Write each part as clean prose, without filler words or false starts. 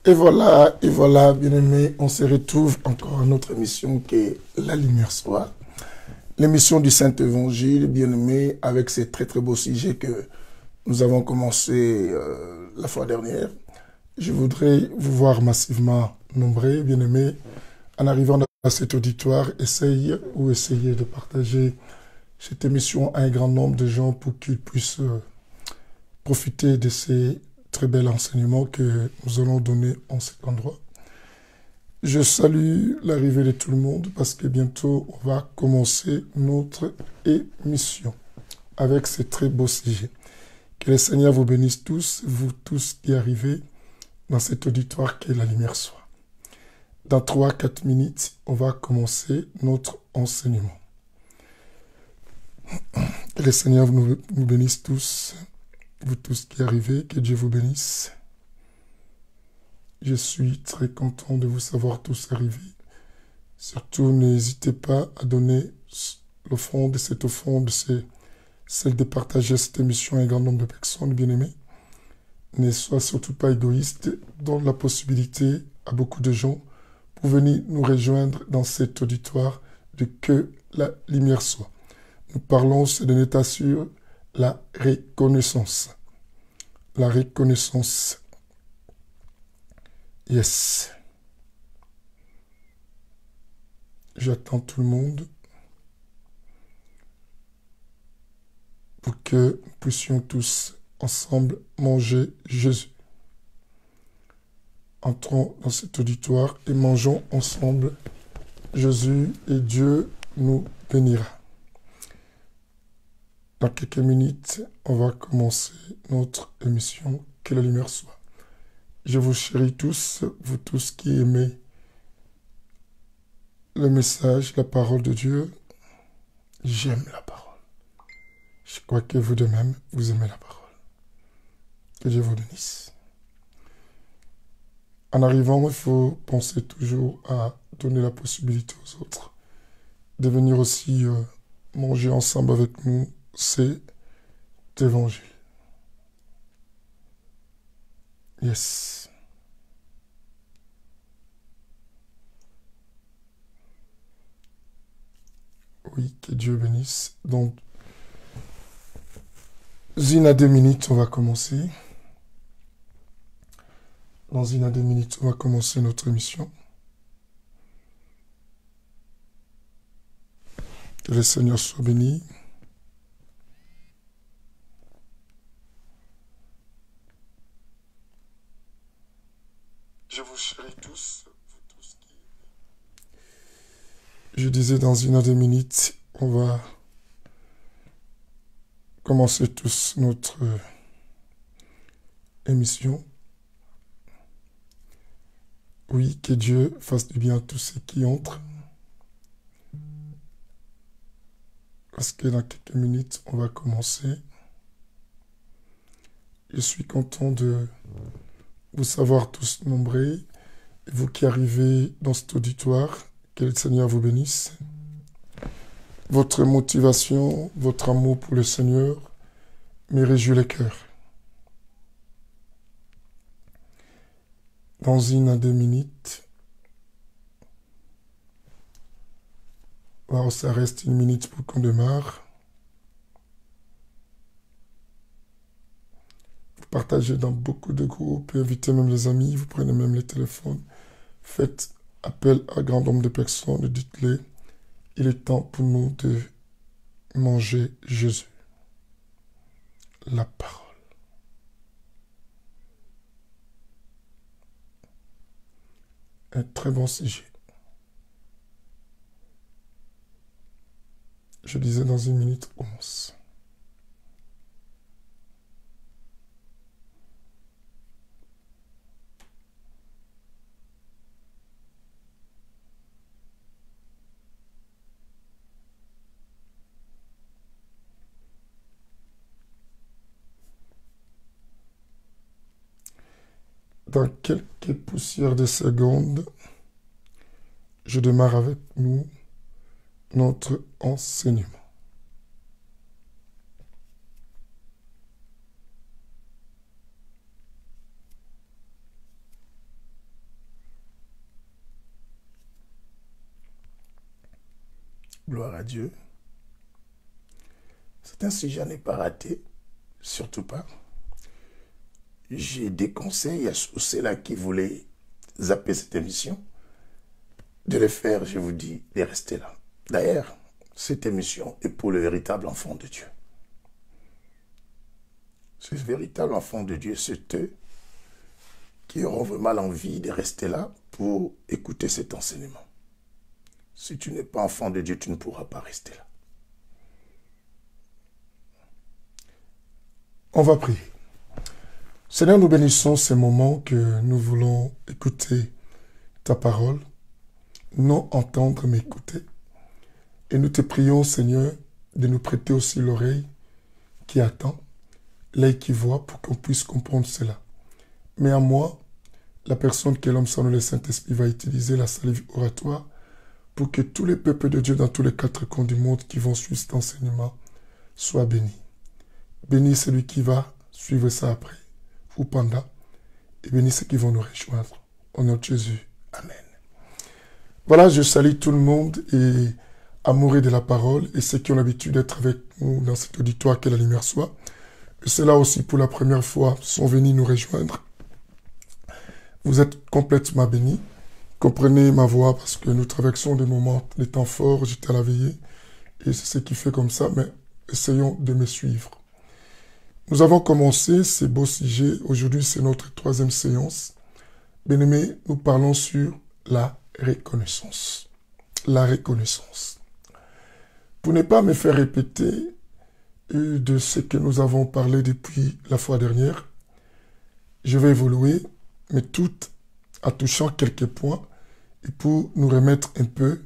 Et voilà, bien-aimés, on se retrouve encore à notre émission qui est La Lumière Soit. L'émission du Saint-Évangile, bien-aimés, avec ces très très beaux sujets que nous avons commencé la fois dernière. Je voudrais vous voir massivement nombreux, bien-aimés, en arrivant à cet auditoire, essayez de partager cette émission à un grand nombre de gens pour qu'ils puissent profiter de ces très bel enseignement que nous allons donner en cet endroit. Je salue l'arrivée de tout le monde parce que bientôt on va commencer notre émission avec ces très beaux sujets. Que le Seigneur vous bénisse tous, vous tous qui arrivez dans cet auditoire que la lumière soit. Dans 3-4 minutes, on va commencer notre enseignement. Que le Seigneur nous bénisse tous, vous tous qui arrivez, que Dieu vous bénisse. Je suis très content de vous savoir tous arriver. Surtout, n'hésitez pas à donner l'offrande, cette offrande, celle de partager cette émission à un grand nombre de personnes bien-aimées. Ne sois surtout pas égoïste, donne la possibilité à beaucoup de gens pour venir nous rejoindre dans cet auditoire de que la lumière soit. Nous parlons, c'est de l'état sur la reconnaissance. La reconnaissance. Yes. J'attends tout le monde pour que nous puissions tous ensemble manger Jésus. Entrons dans cet auditoire et mangeons ensemble Jésus et Dieu nous bénira. Dans quelques minutes, on va commencer notre émission. Que la lumière soit. Je vous chéris tous, vous tous qui aimez le message, la parole de Dieu. J'aime la parole. Je crois que vous de même, vous aimez la parole. Que Dieu vous bénisse. En arrivant, il faut penser toujours à donner la possibilité aux autres de venir aussi manger ensemble avec nous cet évangile. Yes. Oui, que Dieu bénisse. Donc, une à 2 minutes, on va commencer. Dans 1 à 2 minutes, on va commencer notre émission. Que le Seigneur soit béni. Je vous chéris tous, vous tous qui... Je disais dans 1 à 2 minutes, on va commencer tous notre émission. Oui, que Dieu fasse du bien à tous ceux qui entrent. Parce que dans quelques minutes, on va commencer. Je suis content de vous savoir tous nombreux. Et vous qui arrivez dans cet auditoire, que le Seigneur vous bénisse. Votre motivation, votre amour pour le Seigneur me réjouit le cœur. Dans 1 à 2 minutes, alors ça reste 1 minute pour qu'on démarre. Vous partagez dans beaucoup de groupes, invitez même les amis, vous prenez même les téléphones. Faites appel à un grand nombre de personnes, dites-les, il est temps pour nous de manger Jésus. La parole. Un très bon sujet. Je disais dans 1 minute 11. Dans quelques poussières de secondes, je démarre avec nous notre enseignement. Gloire à Dieu. C'est un sujet à ne pas rater, surtout pas. J'ai des conseils à tous ceux-là qui voulaient zapper cette émission, de le faire, je vous dis, de rester là. D'ailleurs, cette émission est pour le véritable enfant de Dieu. Ce véritable enfant de Dieu, c'est eux qui auront vraiment envie de rester là pour écouter cet enseignement. Si tu n'es pas enfant de Dieu, tu ne pourras pas rester là. On va prier. Seigneur, nous bénissons ces moments que nous voulons écouter ta parole, non entendre mais écouter. Et nous te prions, Seigneur, de nous prêter aussi l'oreille qui attend, l'œil qui voit, pour qu'on puisse comprendre cela. Mais à moi, la personne que l'homme sans le Saint-Esprit va utiliser, la salive oratoire, pour que tous les peuples de Dieu dans tous les 4 coins du monde qui vont suivre cet enseignement soient bénis. Bénis celui qui va suivre ça après ou pendant, et bénis ceux qui vont nous rejoindre. Au nom de Jésus. Amen. Voilà, je salue tout le monde et amoureux de la parole et ceux qui ont l'habitude d'être avec nous dans cet auditoire que la lumière soit. Et ceux-là aussi, pour la première fois, sont venus nous rejoindre. Vous êtes complètement bénis. Comprenez ma voix parce que nous traversons des moments, des temps forts. J'étais à la veillée et c'est ce qui fait comme ça, mais essayons de me suivre. Nous avons commencé ces beaux sujets. Aujourd'hui, c'est notre 3e séance. Bien-aimés, nous parlons sur la reconnaissance. La reconnaissance. Pour ne pas me faire répéter de ce que nous avons parlé depuis la fois dernière, je vais évoluer, mais tout en touchant quelques points, et pour nous remettre un peu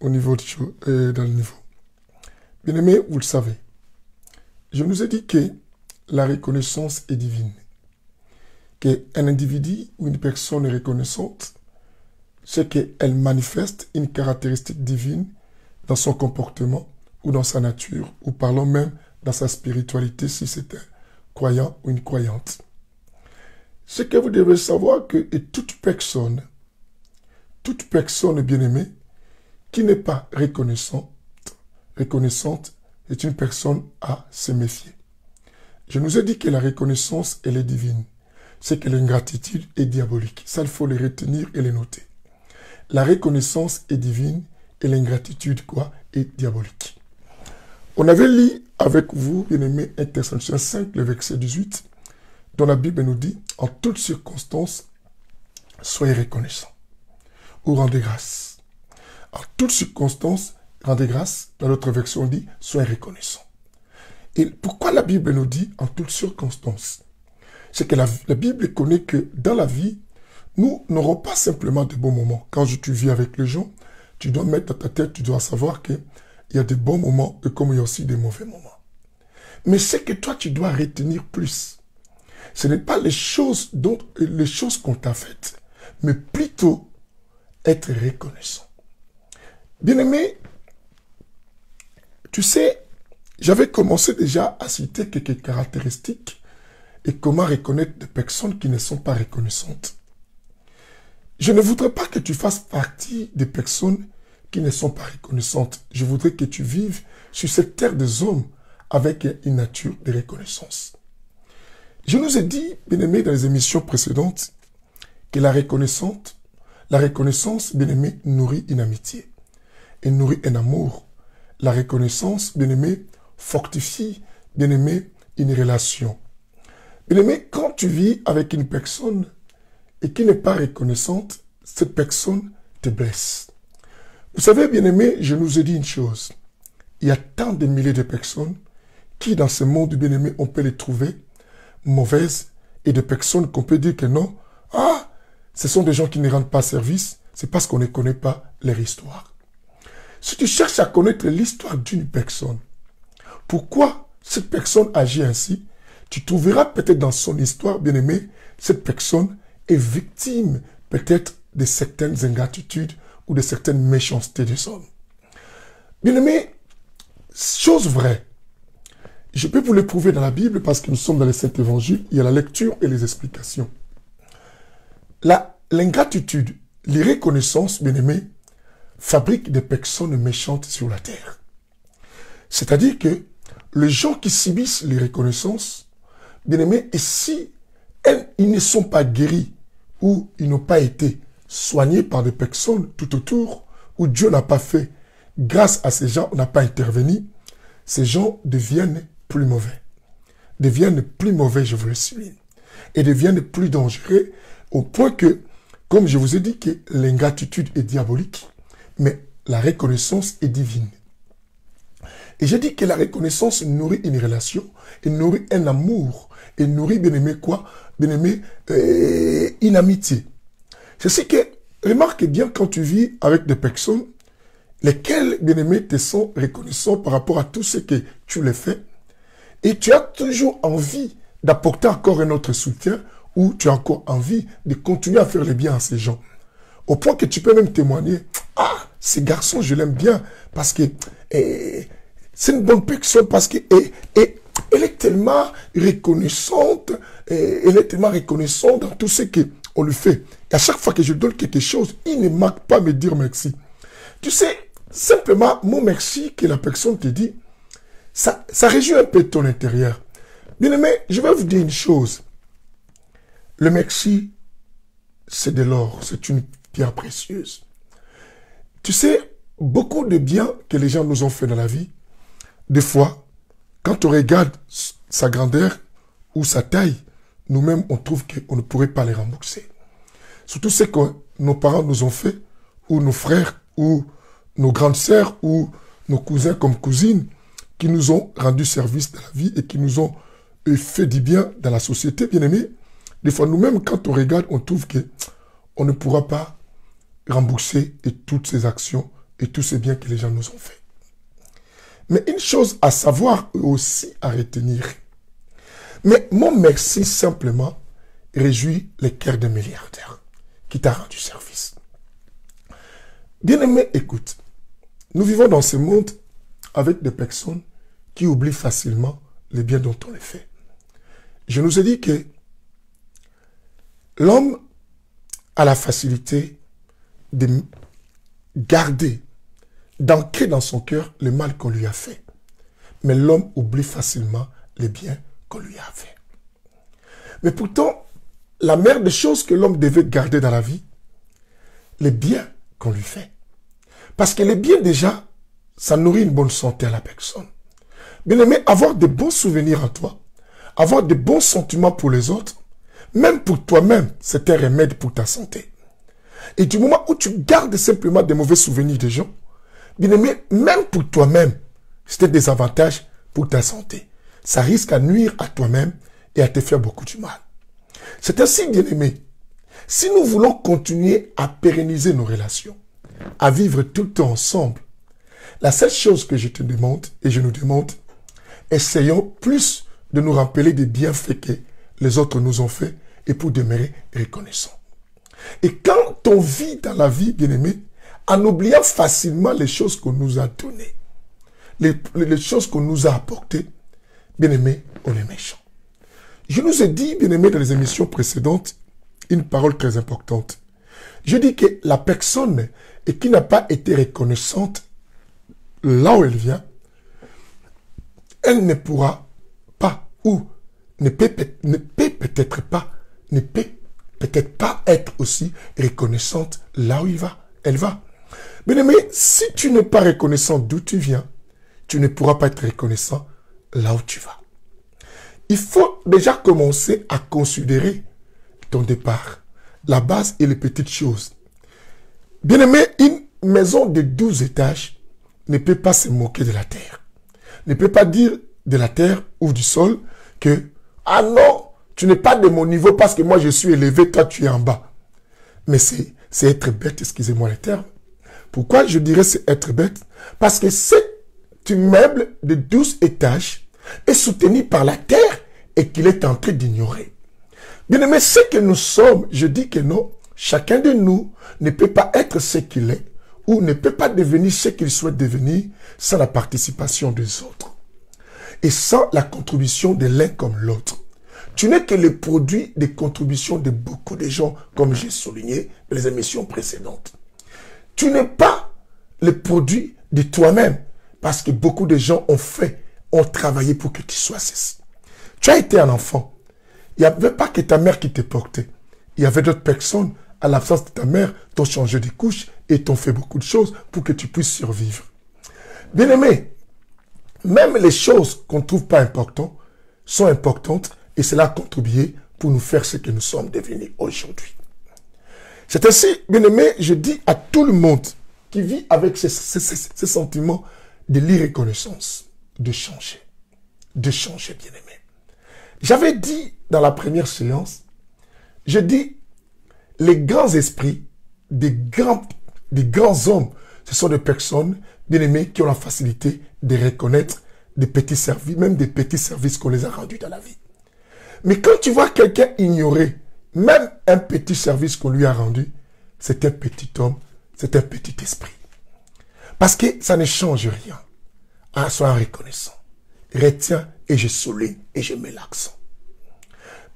au niveau dans le niveau. Bien-aimés, vous le savez, je nous ai dit que la reconnaissance est divine. Qu'un individu ou une personne est reconnaissante, c'est qu'elle manifeste une caractéristique divine dans son comportement ou dans sa nature, ou parlons même dans sa spiritualité si c'est un croyant ou une croyante. Ce que vous devez savoir que toute personne bien-aimée, qui n'est pas reconnaissante est une personne à se méfier. Je nous ai dit que la reconnaissance, elle est divine. C'est que l'ingratitude est diabolique. Ça, il faut le retenir et le noter. La reconnaissance est divine et l'ingratitude, est diabolique. On avait lu avec vous, bien-aimés, 1 Thessaloniciens 5, le verset 18, dont la Bible nous dit, en toutes circonstances, soyez reconnaissants ou rendez grâce. En toutes circonstances, rendez grâce. Dans l'autre version, on dit, soyez reconnaissants. Et pourquoi la Bible nous dit en toutes circonstances? C'est que la Bible connaît que dans la vie, nous n'aurons pas simplement de bons moments. Quand tu vis avec les gens, tu dois mettre dans ta tête, tu dois savoir qu'il y a des bons moments et comme il y a aussi des mauvais moments. Mais c'est que toi, tu dois retenir plus. Ce n'est pas les choses qu'on t'a faites, mais plutôt être reconnaissant. Bien-aimé, tu sais, j'avais commencé déjà à citer quelques caractéristiques et comment reconnaître des personnes qui ne sont pas reconnaissantes. Je ne voudrais pas que tu fasses partie des personnes qui ne sont pas reconnaissantes. Je voudrais que tu vives sur cette terre des hommes avec une nature de reconnaissance. Je nous ai dit, bien-aimés, dans les émissions précédentes, que la reconnaissance, bien-aimé, nourrit une amitié et nourrit un amour. La reconnaissance, bien-aimé, fortifie, bien-aimé, une relation. Bien-aimé, quand tu vis avec une personne et qui n'est pas reconnaissante, cette personne te blesse. Vous savez, bien-aimé, je nous ai dit une chose. Il y a tant de milliers de personnes qui, dans ce monde, bien-aimé, on peut les trouver mauvaises et de personnes qu'on peut dire que non, ce sont des gens qui ne rendent pas service, c'est parce qu'on ne connaît pas leur histoire. Si tu cherches à connaître l'histoire d'une personne, pourquoi cette personne agit ainsi, tu trouveras peut-être dans son histoire, bien-aimé, cette personne est victime peut-être de certaines ingratitudes ou de certaines méchancetés des hommes. Bien-aimé, chose vraie, je peux vous le prouver dans la Bible parce que nous sommes dans les Saints Évangiles, il y a la lecture et les explications. L'ingratitude, l'irreconnaissance, bien-aimé, fabrique des personnes méchantes sur la terre. C'est-à-dire que les gens qui subissent les reconnaissances, bien aimés, et si ils ne sont pas guéris ou ils n'ont pas été soignés par des personnes tout autour, où Dieu n'a pas fait, grâce à ces gens, on n'a pas intervenu, ces gens deviennent plus mauvais. Deviennent plus mauvais, je vous le souligne. Et deviennent plus dangereux au point que, comme je vous ai dit, que l'ingratitude est diabolique, mais la reconnaissance est divine. Et j'ai dit que la reconnaissance nourrit une relation, et nourrit un amour, et nourrit, bien aimé, quoi? Bien aimé, une amitié. C'est ce que, remarque bien quand tu vis avec des personnes, lesquelles, bien aimé, te sont reconnaissants par rapport à tout ce que tu les fais, et tu as toujours envie d'apporter encore un autre soutien, ou tu as encore envie de continuer à faire le bien à ces gens. Au point que tu peux même témoigner, ah, ce garçon, je l'aime bien, parce que c'est une bonne personne, parce que elle est tellement reconnaissante, elle est tellement reconnaissante dans tout ce qu'on lui fait. Et à chaque fois que je donne quelque chose, il ne manque pas me dire merci. Tu sais, simplement, mon merci que la personne te dit, ça réjouit un peu ton intérieur. Bien aimé, je vais vous dire une chose. Le merci, c'est de l'or, c'est une pierre précieuse. Tu sais, beaucoup de biens que les gens nous ont fait dans la vie, des fois, quand on regarde sa grandeur ou sa taille, nous-mêmes, on trouve qu'on ne pourrait pas les rembourser. Surtout ce que nos parents nous ont fait, ou nos frères, ou nos grandes sœurs, ou nos cousins comme cousines, qui nous ont rendu service dans la vie et qui nous ont fait du bien dans la société, bien aimé. Des fois, nous-mêmes, quand on regarde, on trouve qu'on ne pourra pas rembourser toutes ces actions et tous ces biens que les gens nous ont fait. Mais une chose à savoir aussi à retenir. Mais mon merci simplement réjouit les cœurs des milliardaires qui t'a rendu service. Bien-aimé, écoute, nous vivons dans ce monde avec des personnes qui oublient facilement les biens dont on les fait. Je nous ai dit que l'homme a la facilité de garder, d'ancrer dans son cœur le mal qu'on lui a fait. Mais l'homme oublie facilement les biens qu'on lui a fait. Mais pourtant, la meilleure des choses que l'homme devait garder dans la vie, les biens qu'on lui fait. Parce que les biens déjà, ça nourrit une bonne santé à la personne. Bien aimé, avoir de bons souvenirs en toi, avoir de bons sentiments pour les autres, même pour toi-même, c'est un remède pour ta santé. Et du moment où tu gardes simplement des mauvais souvenirs des gens, bien aimé, même pour toi-même, c'est des avantages pour ta santé. Ça risque à nuire à toi-même et à te faire beaucoup du mal. C'est ainsi, bien aimé, si nous voulons continuer à pérenniser nos relations, à vivre tout le temps ensemble, la seule chose que je te demande et je nous demande, essayons plus de nous rappeler des bienfaits que les autres nous ont faits et pour demeurer reconnaissants. Et quand on vit dans la vie, bien aimé, en oubliant facilement les choses qu'on nous a données, les choses qu'on nous a apportées, bien aimé, on est méchant. Je nous ai dit, bien aimé, dans les émissions précédentes, une parole très importante. Je dis que la personne qui n'a pas été reconnaissante là où elle vient, elle ne pourra pas ou ne peut peut-être pas être aussi reconnaissante là où elle va. Bien aimé, si tu n'es pas reconnaissant d'où tu viens, tu ne pourras pas être reconnaissant là où tu vas. Il faut déjà commencer à considérer ton départ, la base et les petites choses. Bien aimé, une maison de 12 étages ne peut pas se moquer de la terre. Ne peut pas dire de la terre ou du sol que « Ah non, tu n'es pas de mon niveau parce que moi je suis élevé, toi tu es en bas. » Mais c'est être bête, excusez-moi le terme. Pourquoi je dirais c'est être bête? Parce que cet immeuble de 12 étages est soutenu par la terre et qu'il est en train d'ignorer. Bien aimé, ce que nous sommes, je dis que non, chacun de nous ne peut pas être ce qu'il est ou ne peut pas devenir ce qu'il souhaite devenir sans la participation des autres et sans la contribution de l'un comme l'autre. Tu n'es que le produit des contributions de beaucoup de gens, comme j'ai souligné dans les émissions précédentes. Tu n'es pas le produit de toi-même. Parce que beaucoup de gens ont travaillé pour que tu sois ceci. Tu as été un enfant. Il n'y avait pas que ta mère qui te portait. Il y avait d'autres personnes, à l'absence de ta mère, t'ont changé de couche et t'ont fait beaucoup de choses pour que tu puisses survivre. Bien-aimé, même les choses qu'on ne trouve pas importantes sont importantes et cela a contribué pour nous faire ce que nous sommes devenus aujourd'hui. C'est ainsi, bien-aimé, je dis à tout le monde qui vit avec ces sentiments de l'irreconnaissance, de changer, bien-aimé. J'avais dit dans la première séance, je dis, les grands esprits, des grands hommes, ce sont des personnes, bien-aimées, qui ont la facilité de reconnaître des petits services, même des petits services qu'on les a rendus dans la vie. Mais quand tu vois quelqu'un ignorer même un petit service qu'on lui a rendu, c'est un petit homme, c'est un petit esprit. Parce que ça ne change rien. Ah, sois reconnaissant. Retiens et je souligne et je mets l'accent.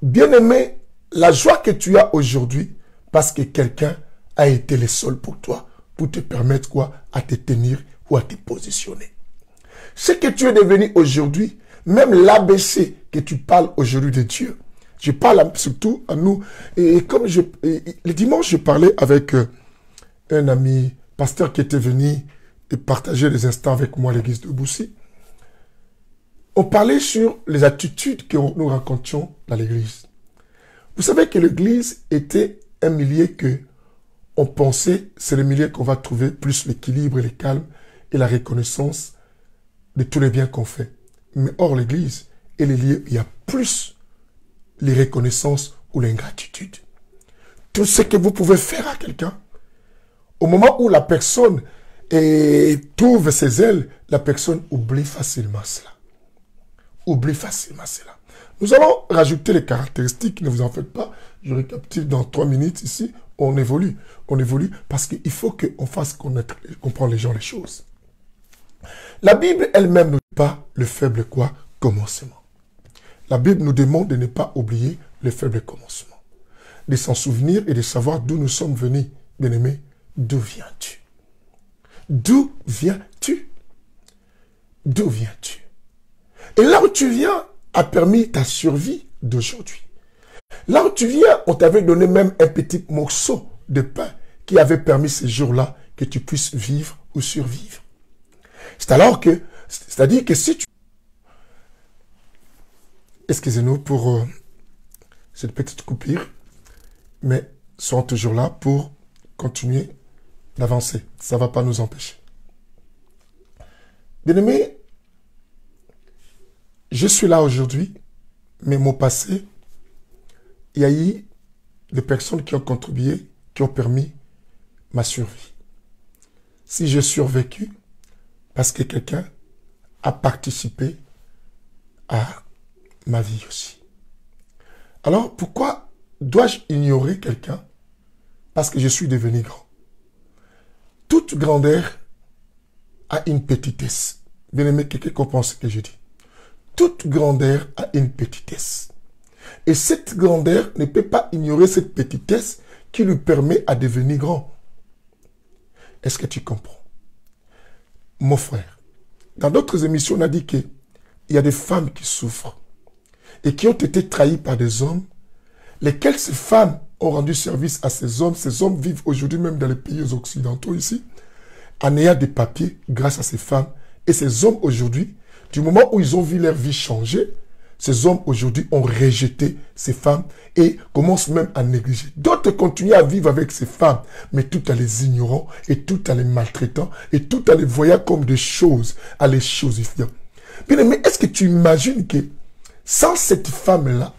Bien-aimé, la joie que tu as aujourd'hui, parce que quelqu'un a été le seul pour toi, pour te permettre quoi? À te tenir ou à te positionner. Ce que tu es devenu aujourd'hui, même l'ABC que tu parles aujourd'hui de Dieu, je parle surtout à nous. Et comme le dimanche, je parlais avec un ami pasteur qui était venu et partager des instants avec moi à l'église de Boussi. On parlait sur les attitudes que nous rencontrions dans l'église. Vous savez que l'église était un milieu que on pensait, c'est le milieu qu'on va trouver plus l'équilibre et le calme et la reconnaissance de tous les biens qu'on fait. Mais hors l'église et les lieux, il y a plus les reconnaissances ou l'ingratitude. Tout ce que vous pouvez faire à quelqu'un, au moment où la personne trouve ses ailes, la personne oublie facilement cela. Oublie facilement cela. Nous allons rajouter les caractéristiques, ne vous en faites pas. Je récapitule dans 3 minutes ici. On évolue parce qu'il faut qu'on fasse comprendre les gens les choses. La Bible elle-même ne dit pas le faible quoi? Commencement. La Bible nous demande de ne pas oublier le faible commencement. De s'en souvenir et de savoir d'où nous sommes venus. Bien-aimé, d'où viens-tu? D'où viens-tu? D'où viens-tu? Et là où tu viens a permis ta survie d'aujourd'hui. Là où tu viens, on t'avait donné même un petit morceau de pain qui avait permis ces jours-là que tu puisses vivre ou survivre. C'est-à-dire que si tu... Excusez-nous pour cette petite coupure, mais soyons toujours là pour continuer d'avancer. Ça ne va pas nous empêcher. Bien-aimés, je suis là aujourd'hui, mais mon passé, il y a eu des personnes qui ont contribué, qui ont permis ma survie. Si j'ai survécu, parce que quelqu'un a participé à ma vie aussi. Alors, pourquoi dois-je ignorer quelqu'un? Parce que je suis devenu grand. Toute grandeur a une petitesse. Bien aimé, quelqu'un comprend ce que je dis. Toute grandeur a une petitesse. Et cette grandeur ne peut pas ignorer cette petitesse qui lui permet à devenir grand. Est-ce que tu comprends? Mon frère, dans d'autres émissions, on a dit qu'il y a des femmes qui souffrent et qui ont été trahies par des hommes, lesquels ces femmes ont rendu service à ces hommes. Ces hommes vivent aujourd'hui même dans les pays occidentaux ici, en ayant des papiers grâce à ces femmes. Et ces hommes aujourd'hui, du moment où ils ont vu leur vie changer, ces hommes aujourd'hui ont rejeté ces femmes et commencent même à négliger. D'autres continuent à vivre avec ces femmes, mais tout en les ignorant et tout en les maltraitant et tout en les voyant comme des choses, à les chosifiant. Bien aimé, est-ce que tu imagines que sans cette femme-là,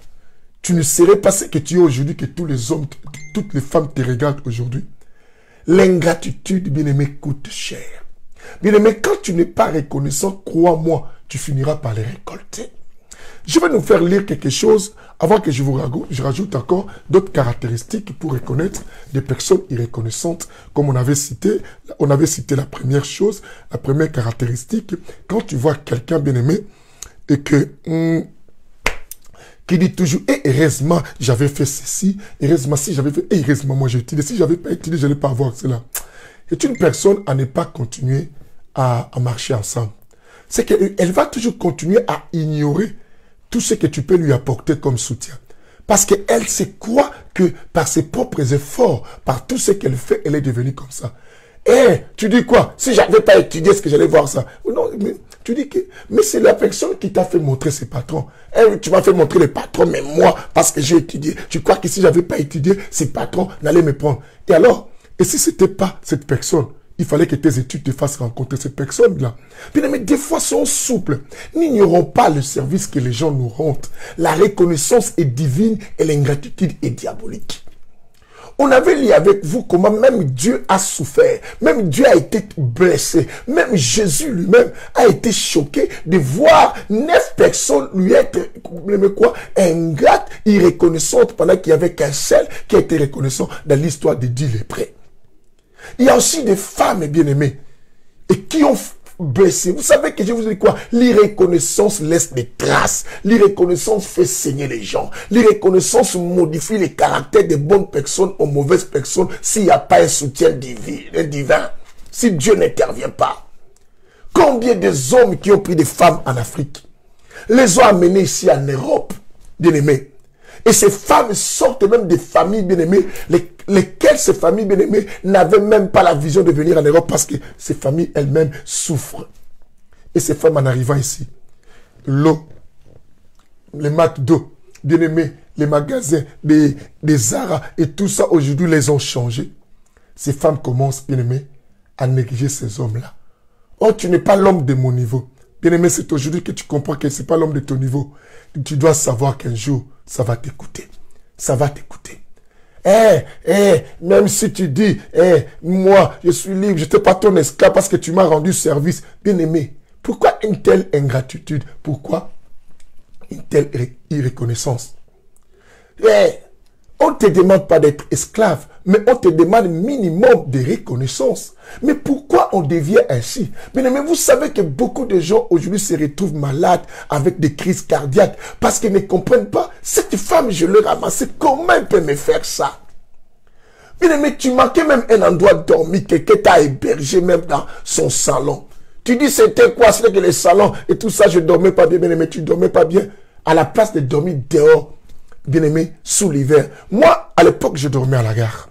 tu ne serais pas ce que tu es aujourd'hui, que tous les hommes, toutes les femmes te regardent aujourd'hui? L'ingratitude, bien aimé, coûte cher. Bien aimé, quand tu n'es pas reconnaissant, crois-moi, tu finiras par les récolter. Je vais nous faire lire quelque chose avant que je rajoute encore d'autres caractéristiques pour reconnaître des personnes irreconnaissantes. Comme on avait cité la première chose, la première caractéristique. Quand tu vois quelqu'un bien aimé et que qui dit toujours, heureusement, j'avais fait ceci, heureusement, si j'avais fait, heureusement, moi j'ai utilisé, si j'avais pas utilisé, je n'allais pas avoir cela. est une personne à ne pas continuer à marcher ensemble. C'est qu'elle va toujours continuer à ignorer tout ce que tu peux lui apporter comme soutien. Parce qu'elle se croit que par ses propres efforts, par tout ce qu'elle fait, elle est devenue comme ça. Eh, tu dis quoi? Si j'avais pas étudié, est-ce que j'allais voir ça? Non, mais tu dis que... Mais c'est la personne qui t'a fait montrer ses patrons. Eh, tu m'as fait montrer les patrons, mais moi, parce que j'ai étudié. Tu crois que si j'avais pas étudié, ces patrons n'allaient me prendre. Et alors, et si c'était pas cette personne, il fallait que tes études te fassent rencontrer cette personne-là. Bien, mais des fois, sont souples. N'ignorons pas le service que les gens nous rendent. La reconnaissance est divine et l'ingratitude est diabolique. On avait lu avec vous comment même Dieu a souffert, même Dieu a été blessé, même Jésus lui-même a été choqué de voir 9 personnes lui être, ingrates, irreconnaissantes, pendant qu'il n'y avait qu'un seul qui a été reconnaissant dans l'histoire des 10 lépreux. Il y a aussi des femmes bien-aimées et qui ont blessé. Vous savez que je vous dis quoi? L'irreconnaissance laisse des traces. L'irreconnaissance fait saigner les gens. L'irreconnaissance modifie les caractères des bonnes personnes aux mauvaises personnes s'il n'y a pas un soutien divin. Si Dieu n'intervient pas. Combien des hommes qui ont pris des femmes en Afrique les ont amenées ici en Europe, bien-aimés. Et ces femmes sortent même des familles bien-aimées, lesquelles ces familles bien-aimées n'avaient même pas la vision de venir en Europe parce que ces familles elles-mêmes souffrent. Et ces femmes en arrivant ici, l'eau, les McDo, bien-aimés, les magasins, des Zara et tout ça aujourd'hui les ont changés. Ces femmes commencent, bien-aimés, à négliger ces hommes-là. Oh, tu n'es pas l'homme de mon niveau. Bien-aimé, c'est aujourd'hui que tu comprends que ce n'est pas l'homme de ton niveau. Tu dois savoir qu'un jour, ça va t'écouter. Ça va t'écouter. Même si tu dis, moi, je suis libre, je n'étais pas ton esclave parce que tu m'as rendu service. Bien-aimé, pourquoi une telle ingratitude? Pourquoi une telle irreconnaissance? On ne te demande pas d'être esclave, mais on te demande minimum de reconnaissance. Mais pourquoi on devient ainsi? Mais vous savez que beaucoup de gens aujourd'hui se retrouvent malades avec des crises cardiaques parce qu'ils ne comprennent pas. Cette femme, je l'ai ramassée, comment elle peut me faire ça? Mais tu manquais même un endroit de dormir, quelqu'un t'a hébergé même dans son salon. Tu dis c'était quoi? C'était que les salons et tout ça, je ne dormais pas bien, mais tu ne dormais pas bien. À la place de dormir dehors, bien-aimé, sous l'hiver. Moi, à l'époque, je dormais à la gare.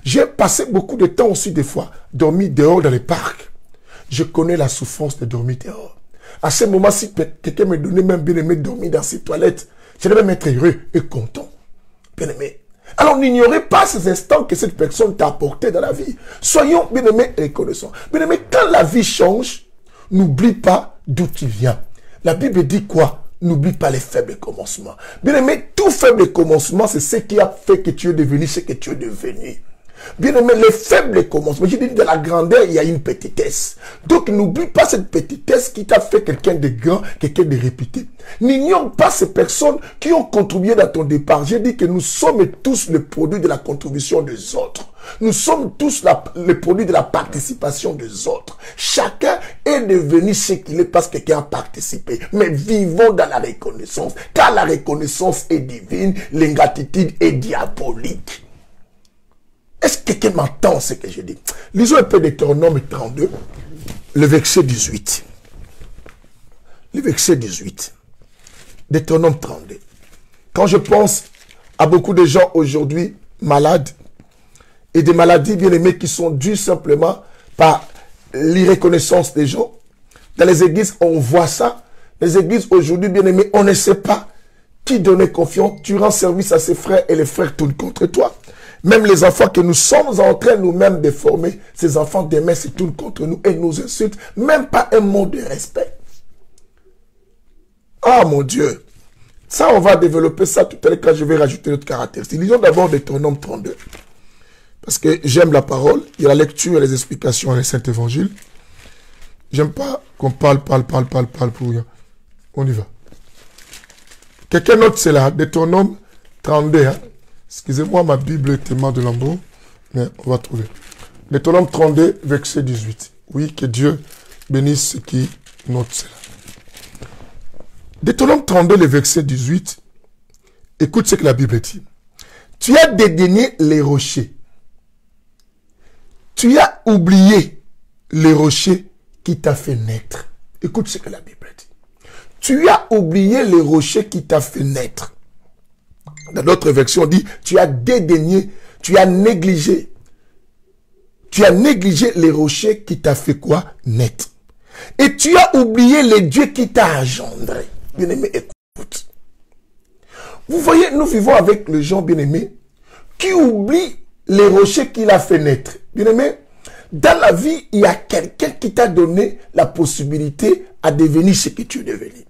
J'ai passé beaucoup de temps aussi, des fois, dormir dehors dans les parcs. Je connais la souffrance de dormir dehors. À ce moment, si quelqu'un me donnait même, bien-aimé, dormir dans ses toilettes, je devais même être heureux et content. Bien-aimé. Alors, n'ignorez pas ces instants que cette personne t'a apporté dans la vie. Soyons, bien-aimés, reconnaissants. Bien-aimé, quand la vie change, n'oublie pas d'où tu viens. La Bible dit quoi? N'oublie pas les faibles commencements. Bien aimé, tout faible commencement, c'est ce qui a fait que tu es devenu ce que tu es devenu. Bien aimé, les faibles commencements, je dis de la grandeur, il y a une petitesse. Donc n'oublie pas cette petitesse qui t'a fait quelqu'un de grand, quelqu'un de réputé. N'ignore pas ces personnes qui ont contribué dans ton départ. J'ai dit que nous sommes tous le produit de la contribution des autres. Nous sommes tous le produit de la participation des autres. Chacun est devenu ce qu'il est parce que quelqu'un a participé. Mais vivons dans la reconnaissance. Car la reconnaissance est divine, l'ingratitude est diabolique. Est-ce que quelqu'un m'entend ce que je dis? Lisons un peu Deutéronome 32, le verset 18. Le verset 18. Deutéronome 32. Quand je pense à beaucoup de gens aujourd'hui malades, et des maladies bien aimées qui sont dues simplement par l'irreconnaissance des gens. Dans les églises, on voit ça. Les églises aujourd'hui bien aimées, on ne sait pas qui donner confiance. Tu rends service à ses frères et les frères tournent contre toi. Même les enfants que nous sommes en train nous-mêmes de former, ces enfants demain se tournent contre nous et nous insultent. Même pas un mot de respect. Ah mon Dieu. Ça, on va développer ça tout à l'heure quand je vais rajouter notre caractéristique. Lisons d'abord Deutéronome 32. Parce que j'aime la parole, il y a la lecture et les explications dans les Saint Évangile. J'aime pas qu'on parle pour rien. On y va. Quelqu'un note cela, Deutéronome 32. Hein? Excusez-moi, ma Bible est tellement de lambeaux, mais on va trouver. Deutéronome 32, verset 18. Oui, que Dieu bénisse ceux qui notent cela. Deutéronome 32, le verset 18. Écoute ce que la Bible dit. Tu as dédaigné les rochers. tu as oublié les rochers qui t'a fait naître. Écoute ce que la Bible dit. Tu as oublié les rochers qui t'a fait naître. Dans d'autres versions, on dit, tu as dédaigné, tu as négligé. Tu as négligé les rochers qui t'a fait quoi? Naître. Et tu as oublié les dieux qui t'a engendré. Bien-aimé, écoute. Vous voyez, nous vivons avec les gens bien-aimés qui oublient les rochers qu'il a fait naître. Bien-aimé, dans la vie, il y a quelqu'un qui t'a donné la possibilité à devenir ce que tu es devenu.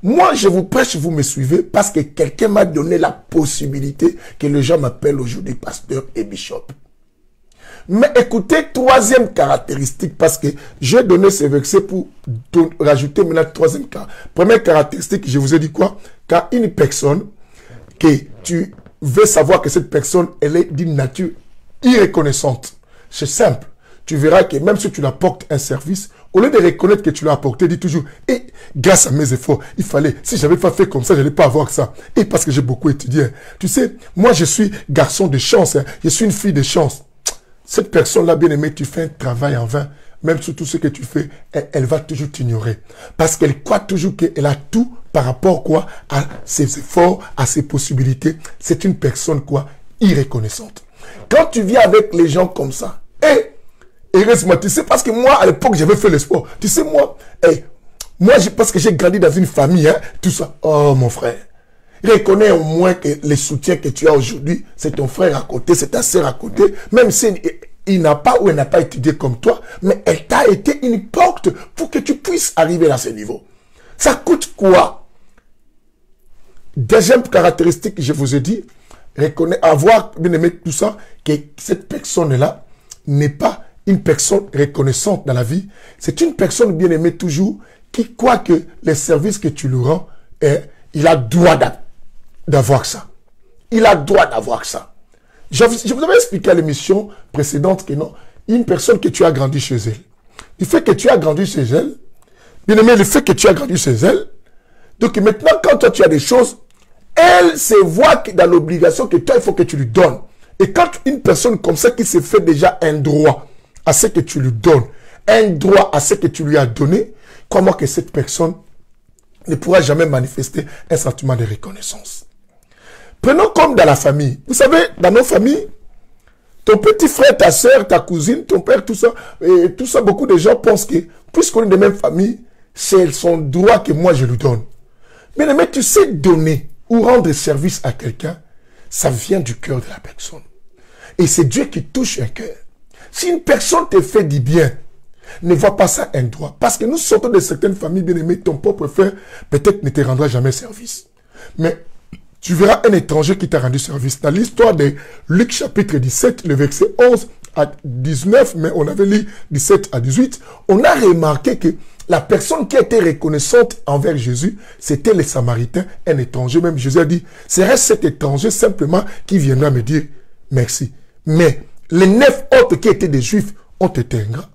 Moi, je vous prêche, vous me suivez, parce que quelqu'un m'a donné la possibilité que les gens m'appellent aujourd'hui pasteur et bishop. Mais écoutez, troisième caractéristique, parce que j'ai donné ce verset pour rajouter maintenant troisième caractéristique. Première caractéristique, je vous ai dit quoi? Quand une personne, que tu veux savoir que cette personne, elle est d'une nature irreconnaissante. C'est simple. Tu verras que même si tu lui apportes un service, au lieu de reconnaître que tu l'as apporté, dis toujours, et grâce à mes efforts, il fallait, si j'avais pas fait comme ça, je n'allais pas avoir ça. Et parce que j'ai beaucoup étudié. Tu sais, moi je suis garçon de chance, hein. Je suis une fille de chance. Cette personne-là, bien aimée, tu fais un travail en vain. Même sur tout ce que tu fais, elle va toujours t'ignorer. Parce qu'elle croit toujours qu'elle a tout par rapport quoi, à ses efforts, à ses possibilités. C'est une personne quoi, irreconnaissante. Quand tu viens avec les gens comme ça, heureusement, tu sais, parce que moi, à l'époque, j'avais fait le sport. Tu sais, moi, parce que j'ai grandi dans une famille, hein, tout ça. Oh, mon frère. Reconnais au moins que les soutiens que tu as aujourd'hui, c'est ton frère à côté, c'est ta sœur à côté. Même si il n'a pas ou elle n'a pas étudié comme toi, mais elle t'a été une porte pour que tu puisses arriver à ce niveau. Ça coûte quoi? Deuxième caractéristique que je vous ai dit, avoir bien aimé tout ça, que cette personne-là n'est pas une personne reconnaissante dans la vie. C'est une personne bien aimée toujours qui croit que les services que tu lui rends, il a droit d'avoir ça. Il a droit d'avoir ça. Je vous avais expliqué à l'émission précédente que non, une personne que tu as grandi chez elle, le fait que tu as grandi chez elle, bien aimé, le fait que tu as grandi chez elle, donc maintenant quand toi tu as des choses, elle se voit dans l'obligation que toi il faut que tu lui donnes. Et quand une personne comme ça qui se fait déjà un droit à ce que tu lui donnes, un droit à ce que tu lui as donné, comment que cette personne ne pourra jamais manifester un sentiment de reconnaissance. Prenons comme dans la famille. Vous savez, dans nos familles, ton petit frère, ta soeur, ta cousine, ton père, tout ça, beaucoup de gens pensent que, puisqu'on est de même famille, c'est son droit que moi je lui donne. Mais tu sais donner ou rendre service à quelqu'un, ça vient du cœur de la personne. Et c'est Dieu qui touche un cœur. Si une personne te fait du bien, ne vois pas ça un droit. Parce que nous sortons de certaines familles bien-aimées, ton propre frère peut-être ne te rendra jamais service. Mais tu verras un étranger qui t'a rendu service. Dans l'histoire de Luc chapitre 17, le verset 11 à 19, mais on avait lu 17 à 18, on a remarqué que la personne qui était reconnaissante envers Jésus, c'était les Samaritains, un étranger. Même Jésus a dit, serait-ce cet étranger simplement qui viendra me dire merci. Mais les 9 autres qui étaient des Juifs ont été ingrats.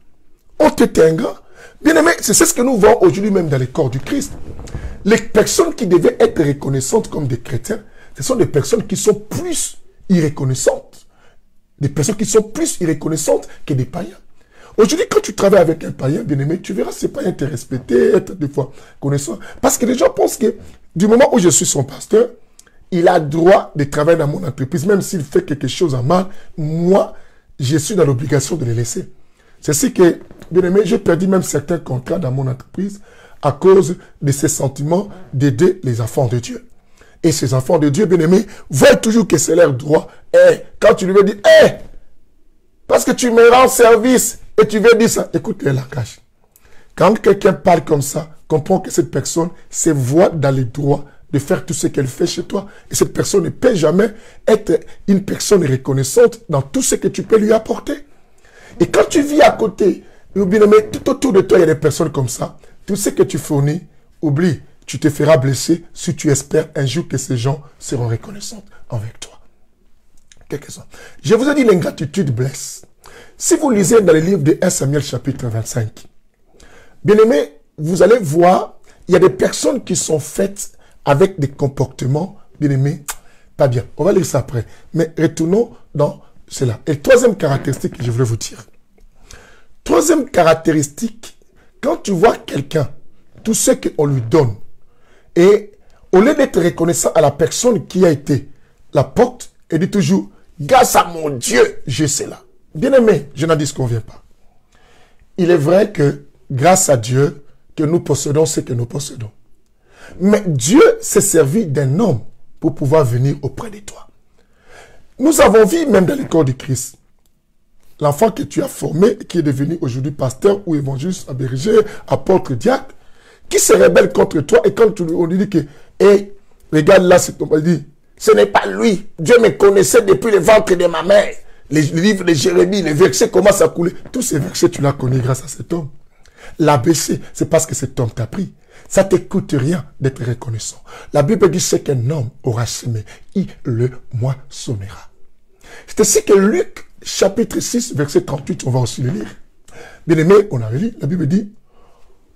Ont été ingrats. Bien aimé, c'est ce que nous voyons aujourd'hui même dans le corps du Christ. Les personnes qui devaient être reconnaissantes comme des chrétiens, ce sont des personnes qui sont plus irreconnaissantes. Des personnes qui sont plus irreconnaissantes que des païens. Aujourd'hui, quand tu travailles avec un païen, bien aimé, tu verras ces païens te respecter, être des fois connaissant. Parce que les gens pensent que du moment où je suis son pasteur, il a droit de travailler dans mon entreprise, même s'il fait quelque chose en mal, moi, je suis dans l'obligation de le laisser. C'est ce que, bien aimé, j'ai perdu même certains contrats dans mon entreprise à cause de ces sentiments d'aider les enfants de Dieu. Et ces enfants de Dieu, bien aimés, voient toujours que c'est leur droit. Et quand tu lui veux dire, parce que tu me rends service, et tu veux dire ça, écoute le langage. Quand quelqu'un parle comme ça, comprends que cette personne se voit dans les droits de faire tout ce qu'elle fait chez toi. Et cette personne ne peut jamais être une personne reconnaissante dans tout ce que tu peux lui apporter. Et quand tu vis à côté, bien aimé, tout autour de toi, il y a des personnes comme ça. Tout ce que tu fournis, oublie, tu te feras blesser si tu espères un jour que ces gens seront reconnaissants avec toi. Quelques-uns. Je vous ai dit, l'ingratitude blesse. Si vous lisez dans le livre de 1 Samuel chapitre 25, bien aimé, vous allez voir, il y a des personnes qui sont faites avec des comportements, bien aimé, pas bien. On va lire ça après. Mais retournons dans cela. Et troisième caractéristique que je voulais vous dire. Troisième caractéristique, quand tu vois quelqu'un, tout ce qu'on lui donne, et au lieu d'être reconnaissant à la personne qui a été la porte, elle dit toujours, grâce à mon Dieu, j'ai cela. Bien aimé, je n'en disconviens pas. Il est vrai que grâce à Dieu, que nous possédons ce que nous possédons. Mais Dieu s'est servi d'un homme pour pouvoir venir auprès de toi. Nous avons vu même dans le corps de Christ, l'enfant que tu as formé, qui est devenu aujourd'hui pasteur ou évangéliste, berger, apôtre, diacre, qui se rebelle contre toi, et quand on lui dit que, hey, regarde là, c'est ton père, il dit, ce n'est pas lui. Dieu me connaissait depuis le ventre de ma mère. Les livres de Jérémie, les versets commencent à couler. Tous ces versets, tu l'as connu grâce à cet homme. L'ABC, c'est parce que cet homme t'a pris. Ça ne te coûte rien d'être reconnaissant. La Bible dit, c'est qu'un homme aura semé, il le moissonnera. C'est ainsi que Luc, chapitre 6, verset 38, on va aussi le lire. Bien aimé, on avait lu, la Bible dit,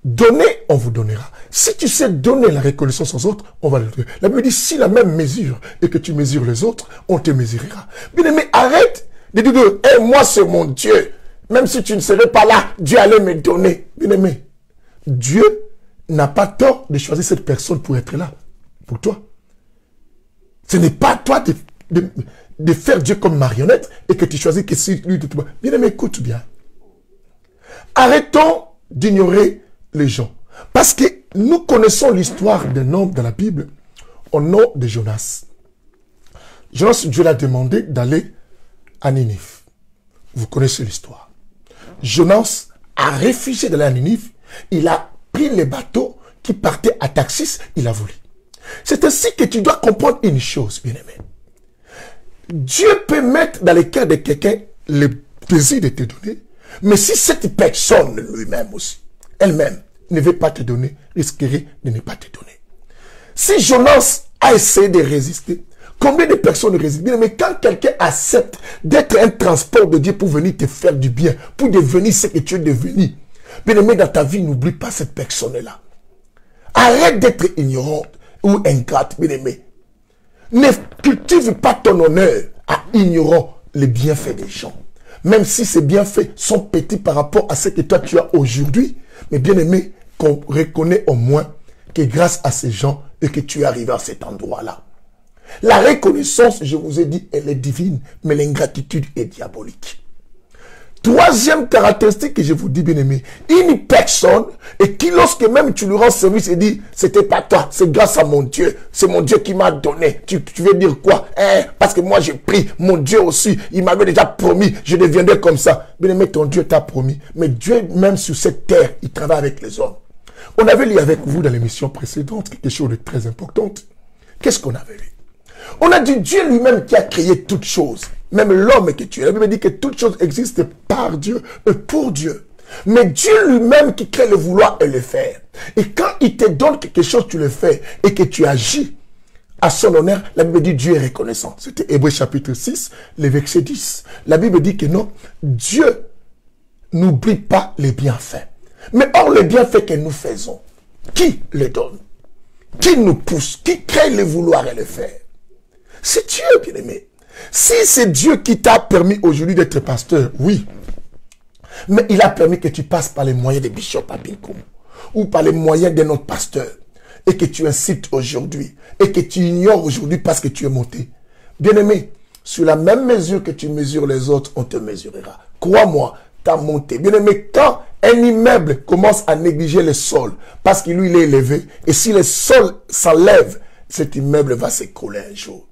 donnez, on vous donnera. Si tu sais donner la reconnaissance aux autres, on va le donner. La Bible dit, si la même mesure et que tu mesures les autres, on te mesurera. Bien aimé, arrête de dire, hey, moi c'est mon Dieu. Même si tu ne serais pas là, Dieu allait me donner. Bien aimé, Dieu n'a pas tort de choisir cette personne pour être là, pour toi. Ce n'est pas toi de faire Dieu comme marionnette et que tu choisis que si lui de toi. Bien aimé, écoute bien. Arrêtons d'ignorer les gens. Parce que nous connaissons l'histoire d'un homme dans la Bible au nom de Jonas. Jonas, Dieu l'a demandé d'aller à Ninive. Vous connaissez l'histoire. Jonas a refusé d'aller à Ninive. Il a pris les bateaux qui partaient à Taxis. Il a voulu. C'est ainsi que tu dois comprendre une chose, bien-aimé. Dieu peut mettre dans le cœur de quelqu'un le désir de te donner. Mais si cette personne lui-même aussi, elle-même, ne veut pas te donner, risquerait de ne pas te donner. Si Jonas a essayé de résister, combien de personnes résistent? Mais quand quelqu'un accepte d'être un transport de Dieu pour venir te faire du bien, pour devenir ce que tu es devenu, bien aimé, dans ta vie, n'oublie pas cette personne-là. Arrête d'être ignorante ou ingrate, bien aimé. Ne cultive pas ton honneur en ignorant les bienfaits des gens. Même si ces bienfaits sont petits par rapport à ce que toi tu as aujourd'hui, mais bien aimé, qu'on reconnaît au moins que grâce à ces gens et que tu es arrivé à cet endroit-là. La reconnaissance, je vous ai dit, elle est divine, mais l'ingratitude est diabolique. Troisième caractéristique que je vous dis, bien aimé, une personne, et qui lorsque même tu lui rends service et dit, c'était pas toi, c'est grâce à mon Dieu, c'est mon Dieu qui m'a donné. Tu veux dire quoi? Parce que moi j'ai pris, mon Dieu aussi, il m'avait déjà promis, je deviendrai comme ça. Bien aimé, ton Dieu t'a promis, mais Dieu même sur cette terre, il travaille avec les hommes. On avait lu avec vous dans l'émission précédente quelque chose de très important. Qu'est-ce qu'on avait lu? On a dit Dieu lui-même qui a créé toutes choses. Même l'homme que tu es. La Bible dit que toutes choses existent par Dieu et pour Dieu. Mais Dieu lui-même qui crée le vouloir et le faire. Et quand il te donne quelque chose, tu le fais et que tu agis à son honneur, la Bible dit Dieu est reconnaissant. C'était Hébreux chapitre 6, le verset 10. La Bible dit que non, Dieu n'oublie pas les bienfaits. Mais or, les bienfaits que nous faisons, qui les donne? Qui nous pousse? Qui crée le vouloir et le faire? C'est Dieu, bien-aimé. Si c'est Dieu qui t'a permis aujourd'hui d'être pasteur, oui. Mais il a permis que tu passes par les moyens de Bishop Papinkoum ou par les moyens de notre pasteur et que tu incites aujourd'hui et que tu ignores aujourd'hui parce que tu es monté. Bien-aimé, sur la même mesure que tu mesures les autres, on te mesurera. Crois-moi, t'as monté. Bien-aimé, quand un immeuble commence à négliger le sol parce qu'il lui il est élevé et si le sol s'enlève, cet immeuble va s'écrouler un jour.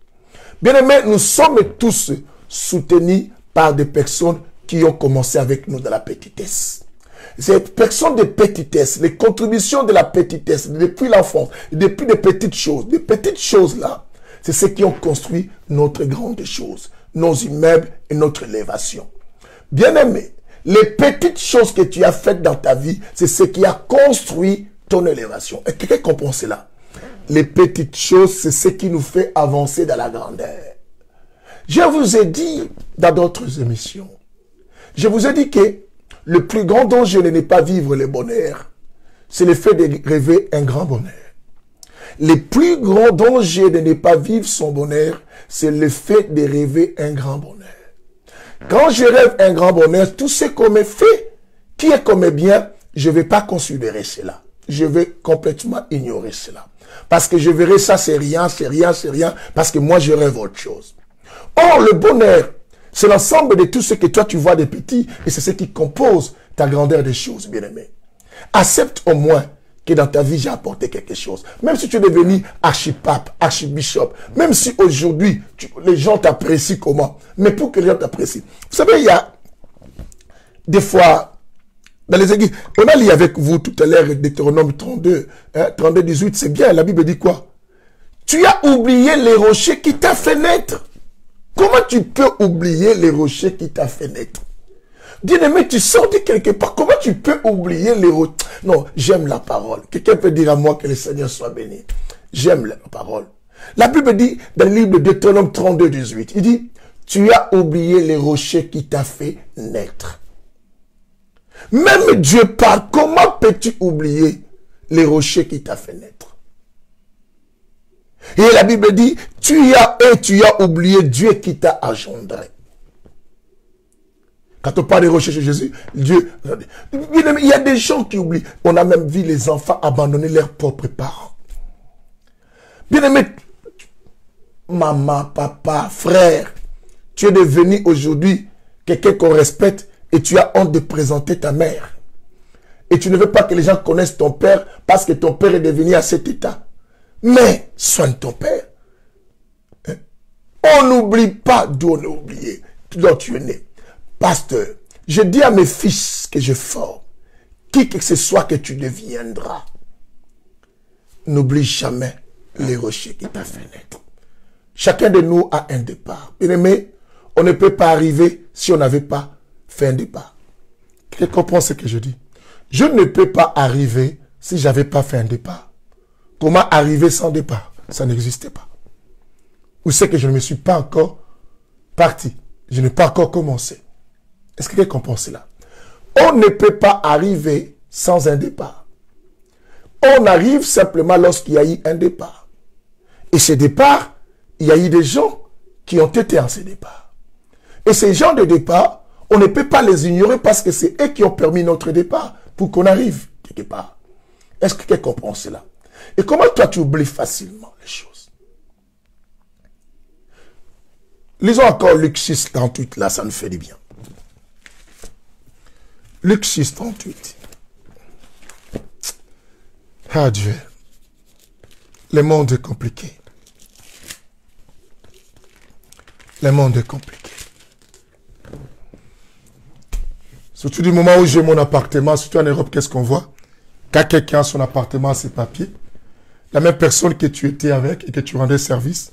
Bien-aimés, nous sommes tous soutenus par des personnes qui ont commencé avec nous dans la petitesse. Ces personnes de petitesse, les contributions de la petitesse, depuis l'enfance, depuis des petites choses là, c'est ce qui ont construit notre grande chose, nos immeubles et notre élévation. Bien-aimés, les petites choses que tu as faites dans ta vie, c'est ce qui a construit ton élévation. Et quelqu'un comprend cela? Les petites choses, c'est ce qui nous fait avancer dans la grandeur. Je vous ai dit dans d'autres émissions, je vous ai dit que le plus grand danger n'est pas vivre le bonheur, c'est le fait de rêver un grand bonheur. Le plus grand danger de ne pas vivre son bonheur, c'est le fait de rêver un grand bonheur. Quand je rêve un grand bonheur, tout ce qu'on me fait, qui est comme bien, je ne vais pas considérer cela. Je vais complètement ignorer cela. Parce que je verrai ça, c'est rien, c'est rien, c'est rien, parce que moi, je rêve autre chose. Or, le bonheur, c'est l'ensemble de tout ce que toi, tu vois des petits, et c'est ce qui compose ta grandeur des choses, bien-aimé. Accepte au moins que dans ta vie, j'ai apporté quelque chose. Même si tu es devenu archipape, archibishop, même si aujourd'hui, les gens t'apprécient comment, mais pour que les gens t'apprécient. Vous savez, il y a des fois, dans les églises, on a lu avec vous tout à l'heure Deutéronome 32, 32, 18, c'est bien, la Bible dit quoi? Tu as oublié les rochers qui t'a fait naître. Comment tu peux oublier les rochers qui t'a fait naître? Bien-aimé, tu sors de quelque part. Comment tu peux oublier les rochers? Non, j'aime la parole. Quelqu'un peut dire à moi que le Seigneur soit béni. J'aime la parole. La Bible dit, dans le livre de Deutéronome 32, 18, il dit, tu as oublié les rochers qui t'a fait naître. Même Dieu parle. Comment peux-tu oublier les rochers qui t'a fait naître? Et la Bible dit, tu as oublié Dieu qui t'a engendré. Quand on parle des rochers chez Jésus, Dieu... Il y a des gens qui oublient. On a même vu les enfants abandonner leurs propres parents. Bien-aimé, maman, papa, frère, tu es devenu aujourd'hui quelqu'un qu'on respecte et tu as honte de présenter ta mère. Et tu ne veux pas que les gens connaissent ton père parce que ton père est devenu à cet état. Mais soigne ton père. On n'oublie pas d'où on est oublié, d'où tu es né. Pasteur, je dis à mes fils que je forme, qui que ce soit que tu deviendras, n'oublie jamais les rochers qui t'a fait naître. Chacun de nous a un départ. Bien-aimé, on ne peut pas arriver si on n'avait pas fait un départ. Quelqu'un comprend ce que je dis? Je ne peux pas arriver si je n'avais pas fait un départ. Comment arriver sans départ? Ça n'existait pas. Ou c'est que je ne me suis pas encore parti. Je n'ai pas encore commencé. Est-ce que quelqu'un comprend cela? On ne peut pas arriver sans un départ. On arrive simplement lorsqu'il y a eu un départ. Et ce départ, il y a eu des gens qui ont été en ce départ. Et ces gens de départ, on ne peut pas les ignorer parce que c'est eux qui ont permis notre départ pour qu'on arrive quelque part. Est-ce que quelqu'un comprend cela? Et comment toi tu oublies facilement les choses? Lisons encore Luc 6, 38, là ça nous fait du bien. Luc 6, 38. Ah Dieu, le monde est compliqué. Le monde est compliqué. Surtout du moment où j'ai mon appartement, surtout en Europe, qu'est-ce qu'on voit? Quand quelqu'un a son appartement, ses papiers, la même personne que tu étais avec et que tu rendais service,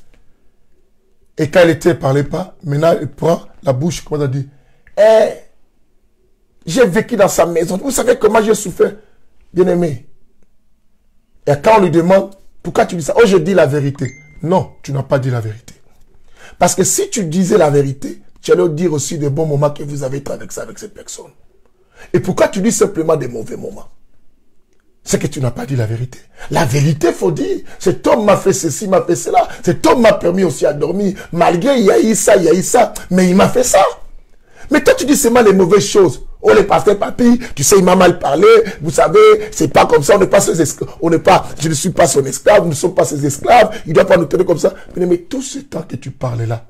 et quand elle était, elle ne parlait pas, maintenant elle prend la bouche, comment on dit, j'ai vécu dans sa maison. Vous savez comment j'ai souffert? Bien-aimé. Et quand on lui demande, pourquoi tu dis ça? Oh, je dis la vérité. Non, tu n'as pas dit la vérité. Parce que si tu disais la vérité, tu allais dire aussi des bons moments que vous avez traversés avec cette personne. Et pourquoi tu dis simplement des mauvais moments? C'est que tu n'as pas dit la vérité. La vérité, il faut dire. Cet homme m'a fait ceci, m'a fait cela. Cet homme m'a permis aussi à dormir. Malgré, il y a eu ça. Mais il m'a fait ça. Mais toi, tu dis seulement les mauvaises choses. Oh, le pasteur Papi, tu sais, il m'a mal parlé. Vous savez, c'est pas comme ça. On n'est pas ses esclaves. Je ne suis pas son esclave. Nous ne sommes pas ses esclaves. Il ne doit pas nous tenir comme ça. Mais tout ce temps que tu parles là,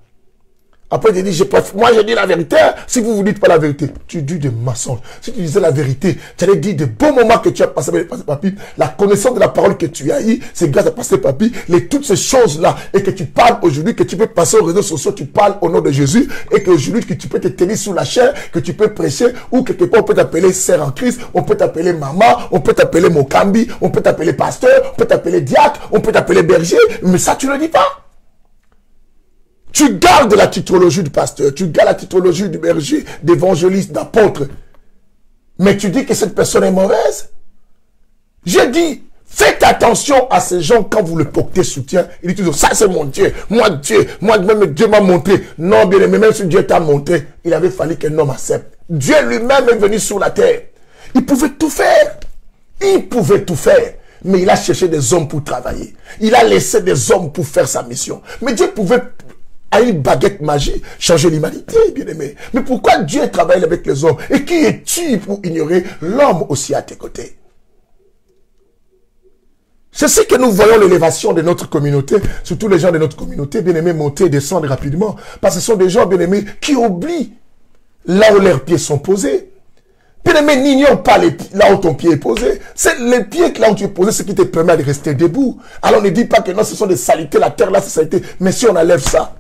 après, tu dis, moi, je dis la vérité. Si vous ne dites pas la vérité, tu dis des mensonges. Si tu disais la vérité, tu allais dire des bons moments que tu as passé avec le pasteur Papi. La connaissance de la parole que tu as eue, c'est grâce à pasteur Papi. Toutes ces choses-là, et que tu parles aujourd'hui, que tu peux passer aux réseaux sociaux, tu parles au nom de Jésus, et qu'aujourd'hui, que tu peux te tenir sous la chair, que tu peux prêcher, ou quelque part, on peut t'appeler sœur en Christ, on peut t'appeler maman, on peut t'appeler Mokambi, on peut t'appeler pasteur, on peut t'appeler diacre, on peut t'appeler berger, mais ça, tu ne le dis pas. Tu gardes la titrologie du pasteur, tu gardes la titrologie du berger, d'évangéliste, d'apôtre. Mais tu dis que cette personne est mauvaise. J'ai dit, faites attention à ces gens quand vous le portez soutien. Il dit toujours, ça c'est mon Dieu, moi-même Dieu m'a montré. Non, bien aimé, même si Dieu t'a montré, il avait fallu qu'un homme accepte. Dieu lui-même est venu sur la terre. Il pouvait tout faire. Il pouvait tout faire. Mais il a cherché des hommes pour travailler. Il a laissé des hommes pour faire sa mission. Mais Dieu pouvait a une baguette magique, changer l'humanité, bien-aimé. Mais pourquoi Dieu travaille avec les hommes? Et qui es-tu pour ignorer l'homme aussi à tes côtés? C'est ce que nous voyons l'élévation de notre communauté, surtout les gens de notre communauté, bien-aimés, monter et descendre rapidement. Parce que ce sont des gens, bien-aimés, qui oublient là où leurs pieds sont posés. Bien-aimé, n'ignore pas là où ton pied est posé. C'est les pieds là où tu es posé, ce qui te permet de rester debout. Alors ne dis pas que non, ce sont des saletés, la terre là, c'est saleté. Mais si on enlève ça,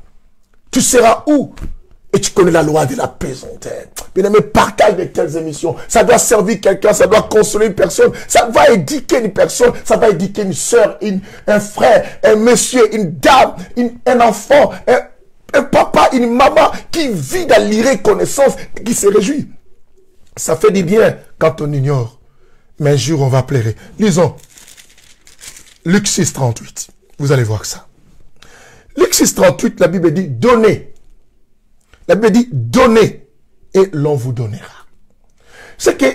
tu seras où? Et tu connais la loi de la pesanteur. Bien-aimé, partage de telles émissions. Ça doit servir quelqu'un, ça doit consoler une personne, ça va éduquer une personne, ça va éduquer une soeur, un frère, un monsieur, une dame, un enfant, un papa, une maman qui vit dans l'irréconnaissance, qui se réjouit. Ça fait du bien quand on ignore. Mais un jour, on va pleurer. Lisons. Luc 6, 38. Vous allez voir ça. Luc 6, 38, la Bible dit, donnez. La Bible dit, donnez et l'on vous donnera. C'est que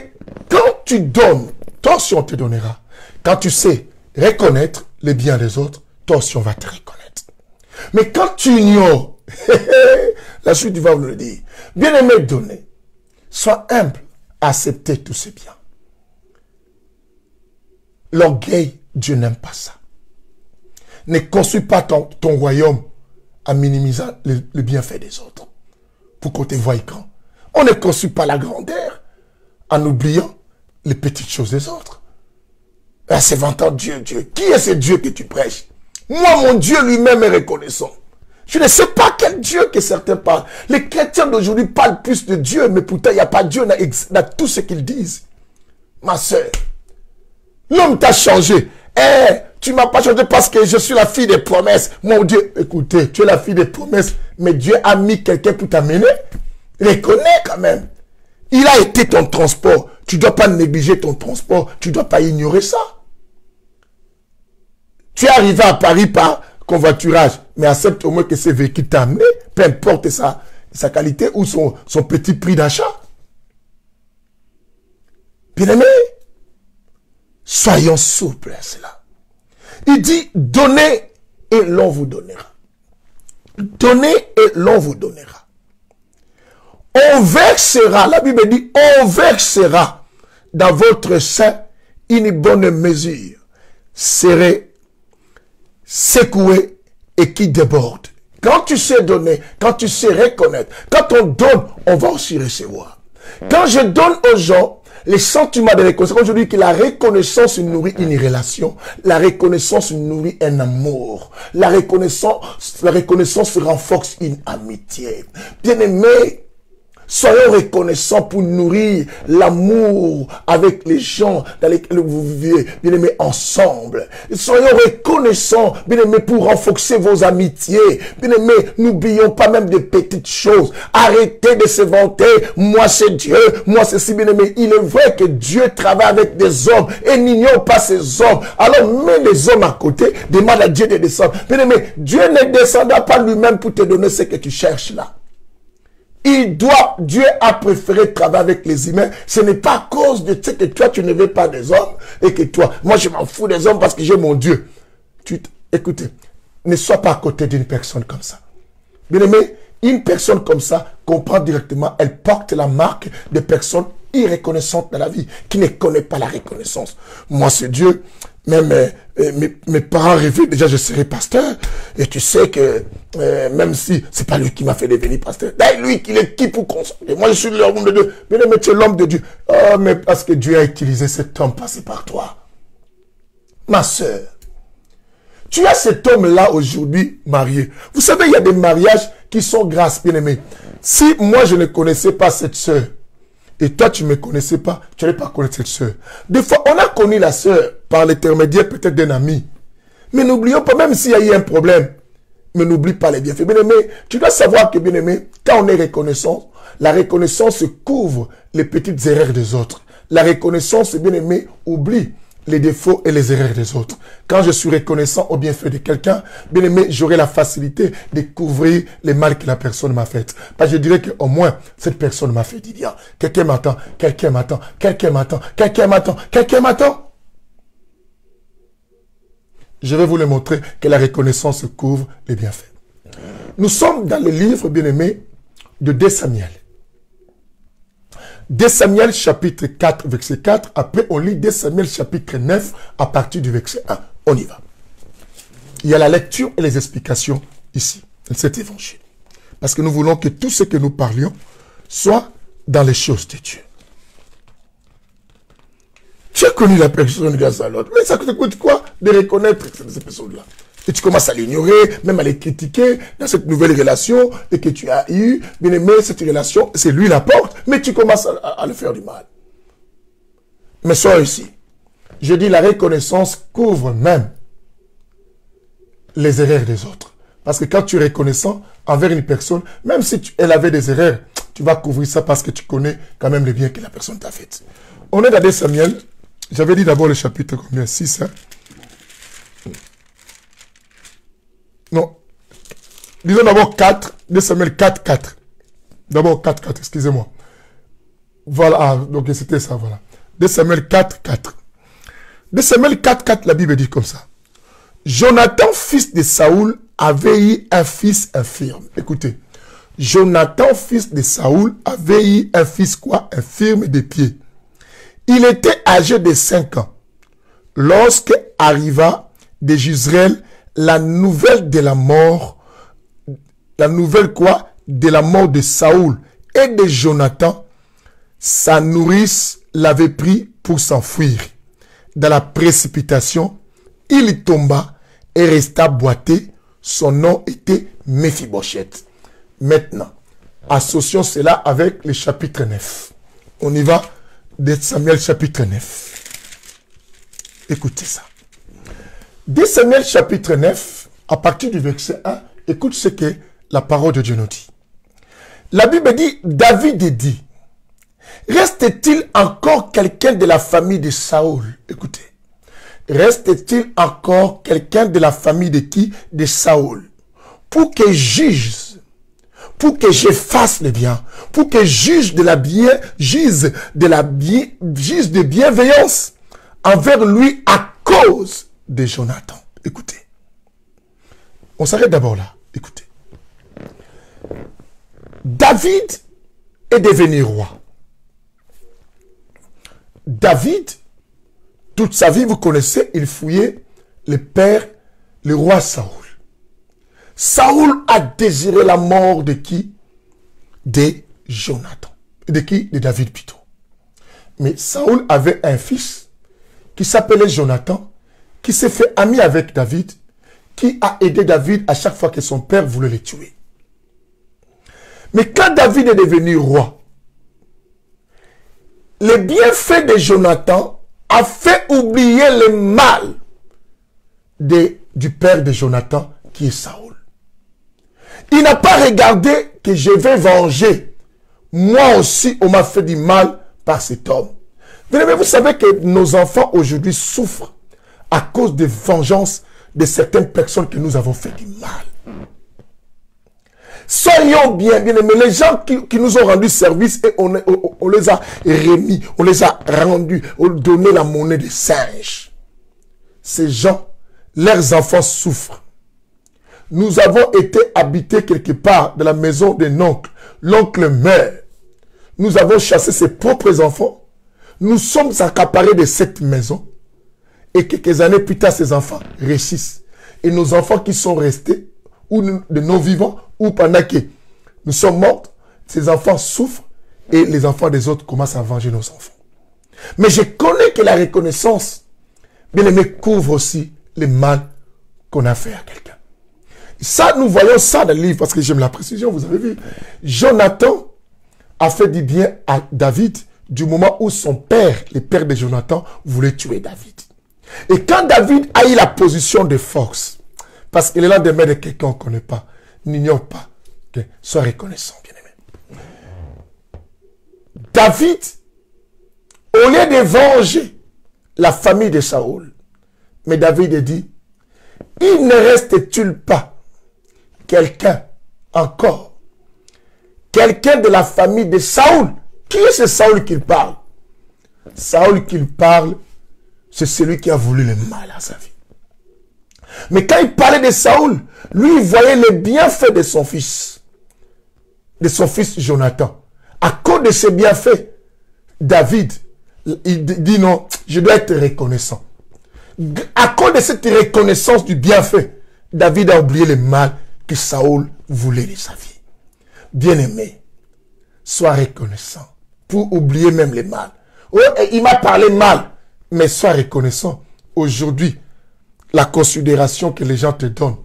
quand tu donnes, toi aussi on te donnera. Quand tu sais reconnaître les biens des autres, toi aussi on va te reconnaître. Mais quand tu ignores, la suite va vous le dire. Bien-aimé, donnez. Sois humble, accepter tous ces biens. L'orgueil, Dieu n'aime pas ça. Ne construis pas ton royaume en minimisant le bienfait des autres. Pour qu'on te voie grand. On ne construit pas la grandeur en oubliant les petites choses des autres. Là, c'est vantant Dieu, Dieu. Qui est ce Dieu que tu prêches? Moi, mon Dieu lui-même est reconnaissant. Je ne sais pas quel Dieu que certains parlent. Les chrétiens d'aujourd'hui parlent plus de Dieu, mais pourtant, il n'y a pas Dieu dans tout ce qu'ils disent. Ma soeur, l'homme t'a changé. Tu ne m'as pas changé parce que je suis la fille des promesses. Mon Dieu, écoutez, tu es la fille des promesses, mais Dieu a mis quelqu'un pour t'amener. Reconnais quand même. Il a été ton transport. Tu ne dois pas négliger ton transport. Tu ne dois pas ignorer ça. Tu es arrivé à Paris par convoiturage, mais accepte au moins que ce véhicule t'a amené, peu importe sa qualité ou son petit prix d'achat. Bien-aimé, soyons souples à cela. Il dit, donnez et l'on vous donnera. Donnez et l'on vous donnera. On versera, la Bible dit, on versera dans votre sein une bonne mesure, serrée, secouée et qui déborde. Quand tu sais donner, quand tu sais reconnaître, quand on donne, on va aussi recevoir. Quand je donne aux gens, les sentiments de reconnaissance, quand je dis que la reconnaissance nourrit une relation, la reconnaissance nourrit un amour, la reconnaissance renforce une amitié. Bien-aimé, soyons reconnaissants pour nourrir l'amour avec les gens dans lesquels vous vivez, bien-aimés, ensemble. Soyons reconnaissants, bien-aimés, pour renforcer vos amitiés. Bien-aimés, n'oublions pas même des petites choses. Arrêtez de se vanter. Moi, c'est Dieu. Moi, c'est si, bien-aimés. Il est vrai que Dieu travaille avec des hommes et n'ignore pas ces hommes. Alors, mets les hommes à côté. Demande à Dieu de descendre. Bien-aimés, Dieu ne descendra pas lui-même pour te donner ce que tu cherches là. Dieu a préféré travailler avec les humains. Ce n'est pas à cause de ce que toi, tu ne veux pas des hommes et que toi, moi, je m'en fous des hommes parce que j'ai mon Dieu. Écoutez, ne sois pas à côté d'une personne comme ça. Bien aimé, une personne comme ça comprend directement, elle porte la marque de personnes irreconnaissantes dans la vie, qui ne connaît pas la reconnaissance. Moi, c'est Dieu. Même mes parents rêvaient déjà je serais pasteur. Et tu sais que même si c'est pas lui qui m'a fait devenir pasteur, lui qui est qui pour consoler. Moi je suis l'homme de Dieu. Mais tu es l'homme de Dieu. Oh, mais parce que Dieu a utilisé cet homme passé par toi. Ma soeur, tu as cet homme-là aujourd'hui marié. Vous savez, il y a des mariages qui sont grâce, bien aimé. Si moi je ne connaissais pas cette soeur, et toi, tu ne me connaissais pas, tu n'allais pas connaître cette soeur. Des fois, on a connu la soeur par l'intermédiaire peut-être d'un ami. Mais n'oublions pas, même s'il y a eu un problème, mais n'oublie pas les bienfaits. Bien-aimé, tu dois savoir que, bien-aimé, quand on est reconnaissant, la reconnaissance couvre les petites erreurs des autres. La reconnaissance, bien-aimé, oublie les défauts et les erreurs des autres. Quand je suis reconnaissant au bienfait de quelqu'un, bien aimé, j'aurai la facilité de couvrir les mal que la personne m'a fait. Parce que je dirais qu'au moins, cette personne m'a fait du bien. Quelqu'un m'attend, quelqu'un m'attend, quelqu'un m'attend, quelqu'un m'attend, quelqu'un m'attend. Je vais vous le montrer que la reconnaissance couvre les bienfaits. Nous sommes dans le livre, bien-aimé, de 2 Samuel. 2 Samuel chapitre 4, verset 4. Après, on lit 2 Samuel chapitre 9 à partir du verset 1. On y va. Il y a la lecture et les explications ici, dans cet évangile. Parce que nous voulons que tout ce que nous parlions soit dans les choses de Dieu. Tu as connu la personne grâce à l'autre. Mais ça te coûte quoi de reconnaître ces personnes-là? Et tu commences à l'ignorer, même à les critiquer dans cette nouvelle relation et que tu as eue. Bien aimé, cette relation, c'est lui la porte, mais tu commences à le faire du mal. Mais sois ici. Je dis la reconnaissance couvre même les erreurs des autres. Parce que quand tu es reconnaissant envers une personne, même si elle avait des erreurs, tu vas couvrir ça parce que tu connais quand même les biens que la personne t'a fait. On est dans 2 Samuel. J'avais dit d'abord le chapitre combien? 6, hein? Non. Disons d'abord 4. 2 Samuel 4, 4. D'abord 4, 4, excusez-moi. Voilà, ah, donc c'était ça, voilà. 2 Samuel 4, 4. 2 Samuel 4, 4, la Bible dit comme ça. Jonathan, fils de Saoul, avait eu un fils infirme. Écoutez. Jonathan, fils de Saoul, avait eu un fils quoi? Infirme des pieds. Il était âgé de 5 ans. Lorsque arriva de Jezreel la nouvelle de la mort, la nouvelle quoi? De la mort de Saoul et de Jonathan, sa nourrice l'avait pris pour s'enfuir. Dans la précipitation, il tomba et resta boité. Son nom était Méphibosheth. Maintenant, associons cela avec le chapitre 9. On y va de Samuel chapitre 9. Écoutez ça. 2 Samuel chapitre 9, à partir du verset 1, écoute ce que la parole de Dieu nous dit. La Bible dit, David dit, reste-t-il encore quelqu'un de la famille de Saoul? Écoutez. Reste-t-il encore quelqu'un de la famille de qui? De Saoul. Pour que juge, pour que je fasse le bien, pour que juge de bienveillance envers lui à cause de Jonathan. Écoutez. On s'arrête d'abord là. Écoutez. David est devenu roi. David, toute sa vie, vous connaissez, il fouillait le roi Saoul. Saoul a désiré la mort de qui? De Jonathan. De qui? De David plutôt. Mais Saoul avait un fils qui s'appelait Jonathan, qui s'est fait ami avec David, qui a aidé David à chaque fois que son père voulait le tuer. Mais quand David est devenu roi, le bienfait de Jonathan a fait oublier le mal du père de Jonathan, qui est Saoul. Il n'a pas regardé que je vais venger. Moi aussi, on m'a fait du mal par cet homme. Mais vous savez que nos enfants aujourd'hui souffrent à cause des vengeances de certaines personnes que nous avons fait du mal. Soyons bien aimés, les gens qui nous ont rendu service et on les a remis, on les a rendus, on leur a donné la monnaie des singes. Ces gens, leurs enfants souffrent. Nous avons été habités quelque part dans la maison d'un oncle. L'oncle meurt. Nous avons chassé ses propres enfants. Nous sommes accaparés de cette maison. Et quelques années plus tard, ces enfants réussissent. Et nos enfants qui sont restés, ou de nos vivants, ou pendant que nous sommes morts, ces enfants souffrent et les enfants des autres commencent à venger nos enfants. Mais je connais que la reconnaissance, bien aimé, couvre aussi le mal qu'on a fait à quelqu'un. Ça, nous voyons ça dans le livre, parce que j'aime la précision, vous avez vu. Jonathan a fait du bien à David du moment où son père, le père de Jonathan, voulait tuer David. Et quand David a eu la position de force, parce que le lendemain de quelqu'un qu'on ne connaît pas, n'ignore pas que sois reconnaissant, bien-aimé. David, au lieu de venger la famille de Saoul, mais David dit, il ne reste-t-il pas quelqu'un encore, quelqu'un de la famille de Saoul? Qui est ce Saoul qu'il parle? Saoul qu'il parle, c'est celui qui a voulu le mal à sa vie. Mais quand il parlait de Saoul, lui, il voyait les bienfaits de son fils Jonathan. À cause de ses bienfaits, David, il dit non, je dois être reconnaissant. À cause de cette reconnaissance du bienfait, David a oublié le mal que Saoul voulait de sa vie. Bien-aimé, sois reconnaissant pour oublier même le mal. Oh, il m'a parlé mal, mais sois reconnaissant. Aujourd'hui, la considération que les gens te donnent,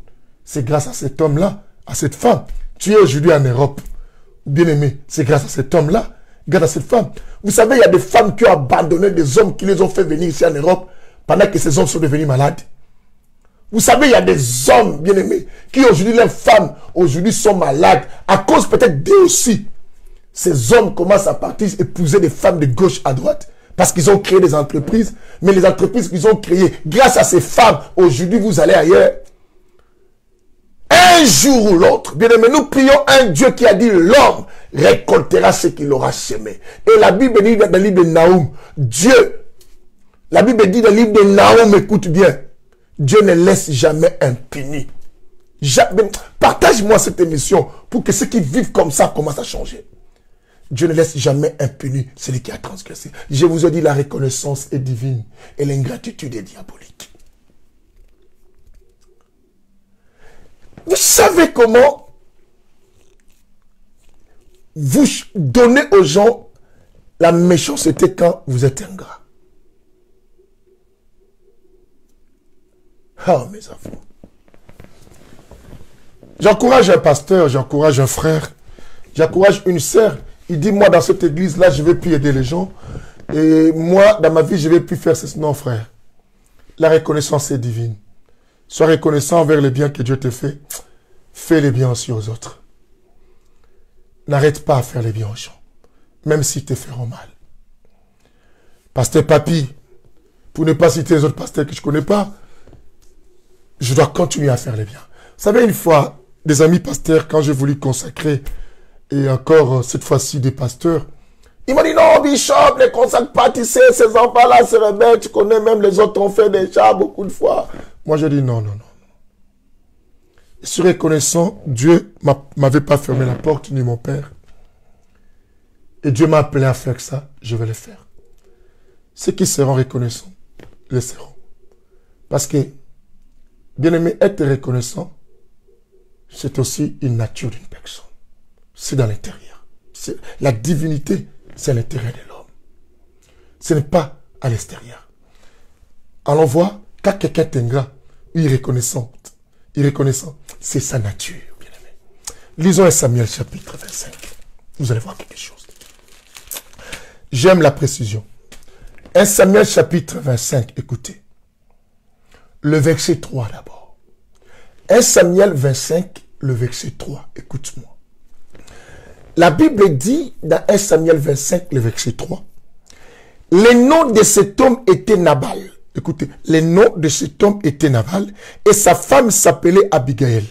c'est grâce à cet homme-là, à cette femme. Tu es aujourd'hui en Europe. Bien-aimé, c'est grâce à cet homme-là, grâce à cette femme. Vous savez, il y a des femmes qui ont abandonné des hommes qui les ont fait venir ici en Europe pendant que ces hommes sont devenus malades. Vous savez, il y a des hommes, bien-aimés, qui aujourd'hui, leurs femmes, aujourd'hui sont malades, à cause peut-être d'eux aussi. Ces hommes commencent à partir épouser des femmes de gauche à droite, parce qu'ils ont créé des entreprises, mais les entreprises qu'ils ont créées, grâce à ces femmes, aujourd'hui, vous allez ailleurs. Un jour ou l'autre, bien-aimés, nous prions un Dieu qui a dit l'homme récoltera ce qu'il aura semé. Et la Bible dit dans le livre de Naoum, Dieu, la Bible dit dans le livre de Naoum, écoute bien, Dieu ne laisse jamais impuni. Partage-moi cette émission pour que ceux qui vivent comme ça commencent à changer. Dieu ne laisse jamais impuni celui qui a transgressé. Je vous ai dit, la reconnaissance est divine et l'ingratitude est diabolique. Vous savez comment vous donnez aux gens la méchanceté quand vous êtes ingrat. Oh, mes enfants. J'encourage un pasteur, j'encourage un frère, j'encourage une sœur. Il dit, moi, dans cette église-là, je ne vais plus aider les gens. Et moi, dans ma vie, je ne vais plus faire ce. Non, frère. La reconnaissance est divine. Sois reconnaissant envers les biens que Dieu te fait. Fais les biens aussi aux autres. N'arrête pas à faire les biens aux gens, même s'ils te feront mal. Pasteur Papi, pour ne pas citer les autres pasteurs que je ne connais pas, je dois continuer à faire les biens. Vous savez, une fois, des amis pasteurs, quand j'ai voulu consacrer, et encore cette fois-ci des pasteurs, ils m'ont dit, non, Bishop, ne consacre pas, tu sais, ces enfants-là se rebellent, tu connais, même les autres ont fait déjà beaucoup de fois. Moi, j'ai dit, non, non, non. Je suis reconnaissant, Dieu m'avait pas fermé la porte, ni mon père. Et Dieu m'a appelé à faire ça, je vais le faire. Ceux qui seront reconnaissants, le seront. Parce que, bien aimé, être reconnaissant, c'est aussi une nature d'une personne. C'est dans l'intérieur. La divinité, c'est à l'intérieur de l'homme. Ce n'est pas à l'extérieur. Alors on voit, quand quelqu'un est ingrat, irreconnaissant, c'est sa nature, bien aimé. Lisons 1 Samuel chapitre 25. Vous allez voir quelque chose. J'aime la précision. 1 Samuel chapitre 25, écoutez. Le verset 3 d'abord. 1 Samuel 25, le verset 3. Écoute-moi. La Bible dit dans 1 Samuel 25, le verset 3. Le nom de cet homme était Nabal. Écoutez, le nom de cet homme était Nabal et sa femme s'appelait Abigail.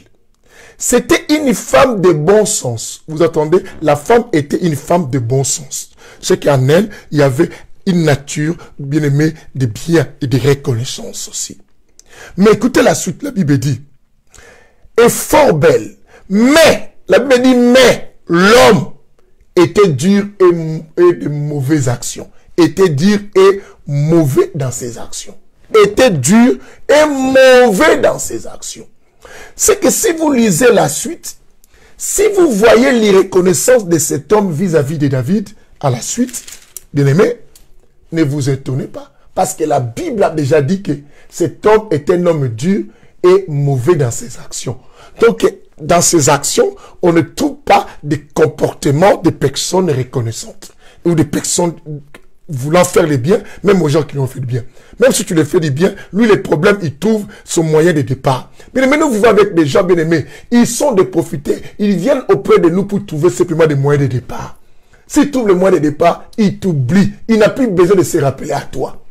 C'était une femme de bon sens. Vous entendez? La femme était une femme de bon sens. C'est qu'en elle, il y avait une nature bien aimée de bien et de reconnaissance aussi. Mais écoutez la suite, la Bible dit, est fort belle, mais, la Bible dit, mais, l'homme était dur et de mauvaises actions. Était dur et mauvais dans ses actions. Était dur et mauvais dans ses actions. C'est que si vous lisez la suite, si vous voyez l'irreconnaissance de cet homme vis-à-vis de David, à la suite, bien aimé, ne vous étonnez pas. Parce que la Bible a déjà dit que cet homme est un homme dur et mauvais dans ses actions. Donc, dans ses actions, on ne trouve pas des comportements de personnes reconnaissantes. Ou des personnes voulant faire le bien, même aux gens qui ont fait du bien. Même si tu le fais du bien, lui, les problèmes, il trouve son moyen de départ. Mais nous vivons avec des gens bien-aimés. Ils sont des profités. Ils viennent auprès de nous pour trouver simplement des moyens de départ. S'ils trouvent le moyen de départ, ils t'oublient. Il n'a plus besoin de se rappeler à toi.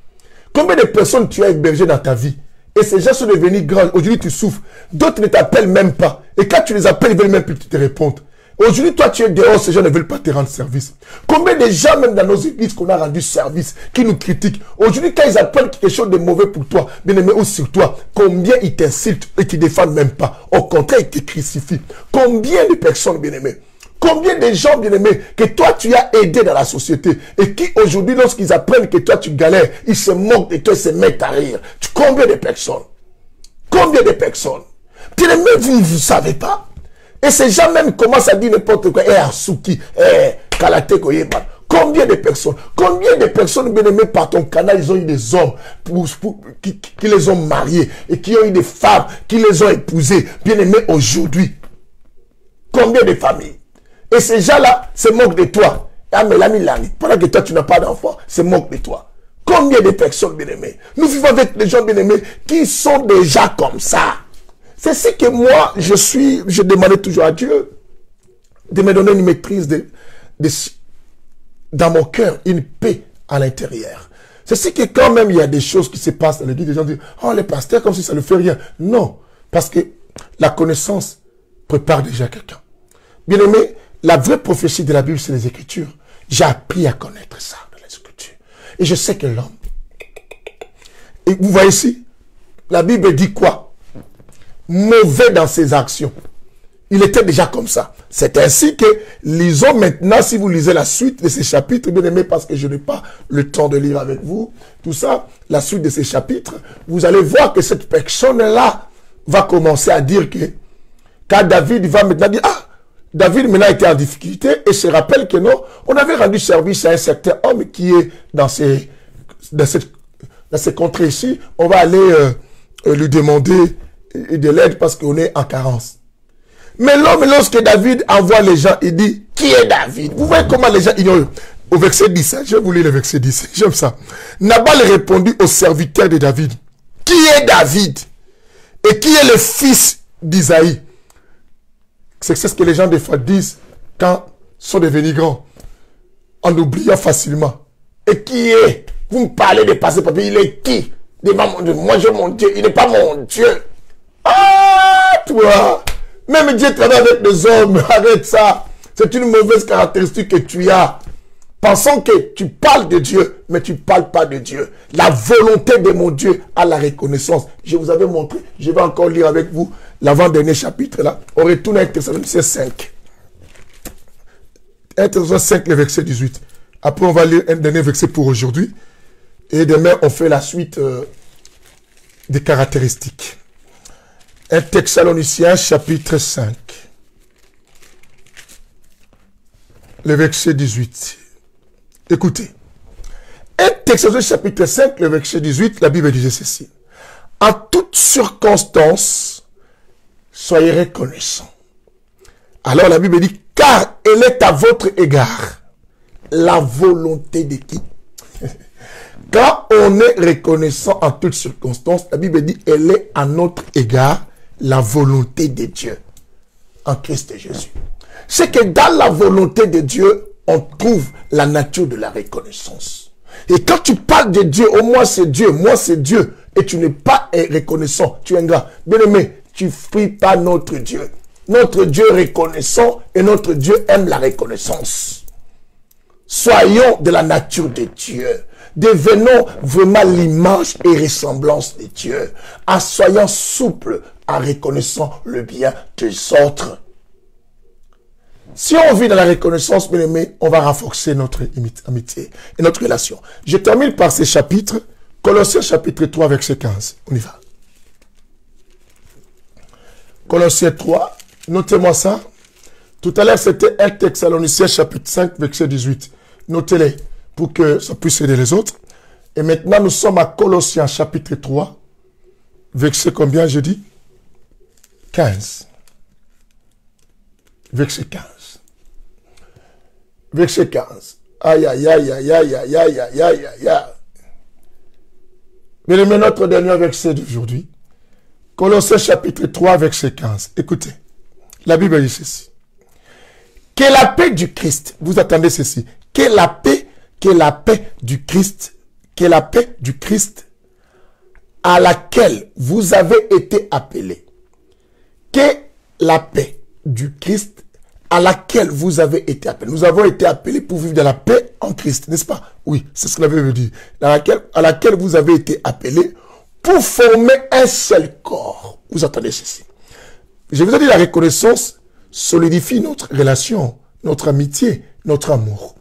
Combien de personnes tu as hébergées dans ta vie? Et ces gens sont devenus grands. Aujourd'hui, tu souffres. D'autres ne t'appellent même pas. Et quand tu les appelles, ils ne veulent même plus te répondre. Aujourd'hui, toi, tu es dehors, ces gens ne veulent pas te rendre service. Combien de gens, même dans nos églises, qu'on a rendu service, qui nous critiquent. Aujourd'hui, quand ils apprennent quelque chose de mauvais pour toi, bien aimé, ou sur toi, combien ils t'insultent et qu'ils ne défendent même pas. Au contraire, ils te crucifient. Combien de personnes, bien aimés, combien de gens, bien aimés, que toi, tu as aidé dans la société et qui, aujourd'hui, lorsqu'ils apprennent que toi, tu galères, ils se moquent de toi, ils se mettent à rire. Combien de personnes? Combien de personnes? Bien aimé, vous ne savez pas. Et ces gens même commencent à dire n'importe quoi. Asuki, Kalate Koyeba. Combien de personnes, bien aimées par ton canal, ils ont eu des hommes qui les ont mariés et qui ont eu des femmes qui les ont épousés, bien aimés aujourd'hui. Combien de familles? Et ces gens-là se moquent de toi. Ah, mais l'ami, pendant que toi, tu n'as pas d'enfant, se moquent de toi. Combien de personnes, bien aimées? Nous vivons avec des gens, bien aimés, qui sont déjà comme ça. C'est ce que moi, je demandais toujours à Dieu de me donner une maîtrise dans mon cœur, une paix à l'intérieur. C'est ce que quand même il y a des choses qui se passent dans l'église, les gens disent, oh, les pasteurs, comme si ça ne fait rien. Non, parce que la connaissance prépare déjà quelqu'un. Bien aimé, la vraie prophétie de la Bible, c'est les Écritures. J'ai appris à connaître ça dans les Écritures. Et je sais que l'homme, et vous voyez ici, la Bible dit quoi? Mauvais dans ses actions. Il était déjà comme ça. C'est ainsi que lisons maintenant, si vous lisez la suite de ces chapitres, bien aimé, parce que je n'ai pas le temps de lire avec vous, tout ça, la suite de ces chapitres, vous allez voir que cette personne-là va commencer à dire que, quand David va maintenant dire, ah, David maintenant était en difficulté et se rappelle que non, on avait rendu service à un certain homme qui est dans ces contrées ici, on va aller lui demander de l'aide parce qu'on est en carence. Mais l'homme, lorsque David envoie les gens, il dit, qui est David? Vous voyez comment les gens ignorent. Au verset 10, hein, je vais vous lire le verset 10, j'aime ça. Nabal répondit au serviteur de David, qui est David? Et qui est le fils d'Isaïe? C'est ce que les gens des fois disent quand ils sont devenus grands, en oubliant facilement. Et qui est? Vous me parlez de passé papier, il est qui? Moi j'ai mon Dieu, il n'est pas mon Dieu. Ah, toi, même Dieu travaille avec des hommes, arrête ça. C'est une mauvaise caractéristique que tu as. Pensons que tu parles de Dieu, mais tu ne parles pas de Dieu. La volonté de mon Dieu à la reconnaissance. Je vous avais montré, je vais encore lire avec vous l'avant-dernier chapitre là. On retourne à 1 Thessaloniciens 5. 1 Thessaloniciens 5, le verset 18. Après, on va lire un dernier verset pour aujourd'hui. Et demain, on fait la suite des caractéristiques. 1 Thessaloniciens chapitre 5. Le verset 18. Écoutez. 1 Thessaloniciens chapitre 5, le verset 18, la Bible disait ceci. En toute circonstance, soyez reconnaissants. Alors la Bible dit, car elle est à votre égard la volonté de qui? Quand on est reconnaissant en toutes circonstances, la Bible dit, elle est à notre égard la volonté de Dieu en Christ Jésus. C'est que dans la volonté de Dieu, on trouve la nature de la reconnaissance. Et quand tu parles de Dieu, oh moi c'est Dieu, et tu n'es pas reconnaissant, tu es ingrat. Bien aimé, tu ne fuis pas notre Dieu. Notre Dieu est reconnaissant et notre Dieu aime la reconnaissance. Soyons de la nature de Dieu. Devenons vraiment l'image et ressemblance de Dieu. En soyant souples, en reconnaissant le bien des autres. Si on vit dans la reconnaissance, bien aimé, on va renforcer notre amitié et notre relation. Je termine par ces chapitres. Colossiens chapitre 3, verset 15. On y va. Colossiens 3, notez-moi ça. Tout à l'heure, c'était 1 Thessaloniciens chapitre 5, verset 18. Notez-les pour que ça puisse aider les autres. Et maintenant, nous sommes à Colossiens chapitre 3, verset combien, je dis? 15. Verset 15. Verset 15. Aïe, aïe, aïe, aïe, aïe, aïe, aïe, aïe, aïe, aïe, aïe. Mais notre dernier verset d'aujourd'hui. Colossiens chapitre 3, verset 15. Écoutez. La Bible dit ceci. Que la paix du Christ, vous attendez ceci. Que la paix du Christ, à laquelle vous avez été appelés. Que la paix du Christ à laquelle vous avez été appelés. Nous avons été appelés pour vivre dans la paix en Christ, n'est-ce pas? Oui, c'est ce que la Bible dit. À laquelle vous avez été appelés pour former un seul corps. Vous entendez ceci? Je vous ai dit, la reconnaissance solidifie notre relation, notre amitié, notre amour.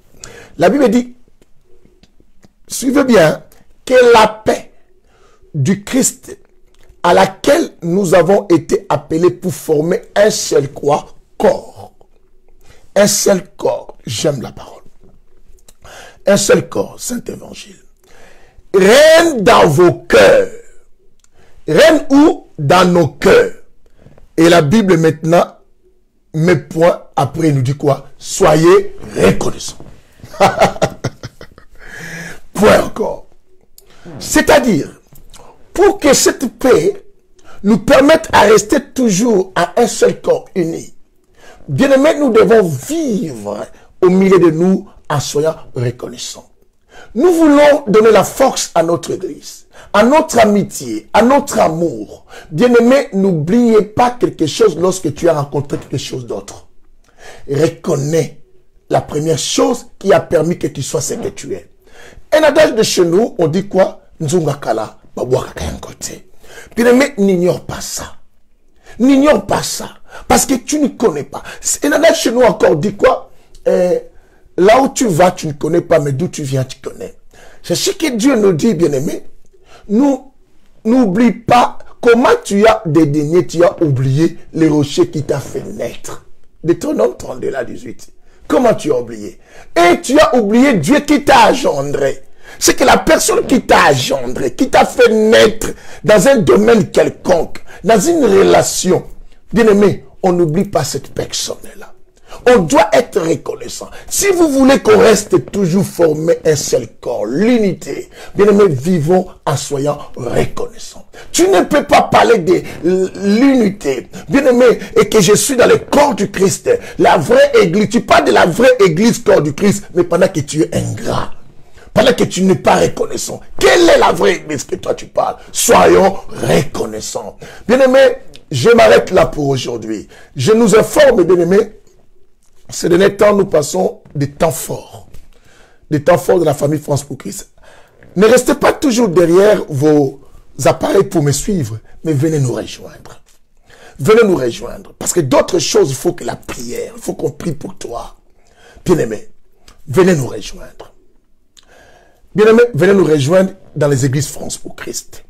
La Bible dit, suivez bien, que la paix du Christ à laquelle nous avons été appelés pour former un seul corps. Un seul corps, j'aime la parole. Un seul corps, Saint-Évangile. Règne dans vos cœurs. Règne où? Dans nos cœurs. Et la Bible maintenant met point après nous dit quoi? Soyez reconnaissants. Point encore. C'est-à-dire, pour que cette paix nous permette à rester toujours à un seul corps uni, bien-aimés, nous devons vivre au milieu de nous en soyant reconnaissants. Nous voulons donner la force à notre Église, à notre amitié, à notre amour. Bien-aimés, n'oubliez pas quelque chose lorsque tu as rencontré quelque chose d'autre. Reconnais la première chose qui a permis que tu sois ce que tu es. Un adage de chez nous, on dit quoi? Nzungakala, babouaka côté. Bien-aimé, n'ignore pas ça. N'ignore pas ça. Parce que tu ne connais pas. Un adage chez nous encore dit quoi? Là où tu vas, tu ne connais pas, mais d'où tu viens, tu connais. C'est ce que Dieu nous dit, bien-aimé. N'oublie pas comment tu as dédaigné, tu as oublié les rochers qui t'a fait naître. Deutéronome 32, là, 18. Comment tu as oublié? Et tu as oublié Dieu qui t'a engendré. C'est que la personne qui t'a engendré, qui t'a fait naître dans un domaine quelconque, dans une relation, bien-aimé, on n'oublie pas cette personne-là. On doit être reconnaissant. Si vous voulez qu'on reste toujours formé un seul corps, l'unité, bien-aimés, vivons en soyant reconnaissants. Tu ne peux pas parler de l'unité, bien-aimé, et que je suis dans le corps du Christ, la vraie église. Tu parles de la vraie église, corps du Christ, mais pendant que tu es ingrat, pendant que tu n'es pas reconnaissant. Quelle est la vraie église que toi tu parles? Soyons reconnaissants. Bien-aimé, je m'arrête là pour aujourd'hui. Je nous informe, bien-aimé, ces derniers temps, nous passons des temps forts. Des temps forts de la famille France pour Christ. Ne restez pas toujours derrière vos appareils pour me suivre, mais venez nous rejoindre. Venez nous rejoindre. Parce que d'autres choses, il faut que la prière, il faut qu'on prie pour toi. Bien-aimé, venez nous rejoindre. Bien-aimé, venez nous rejoindre dans les églises France pour Christ.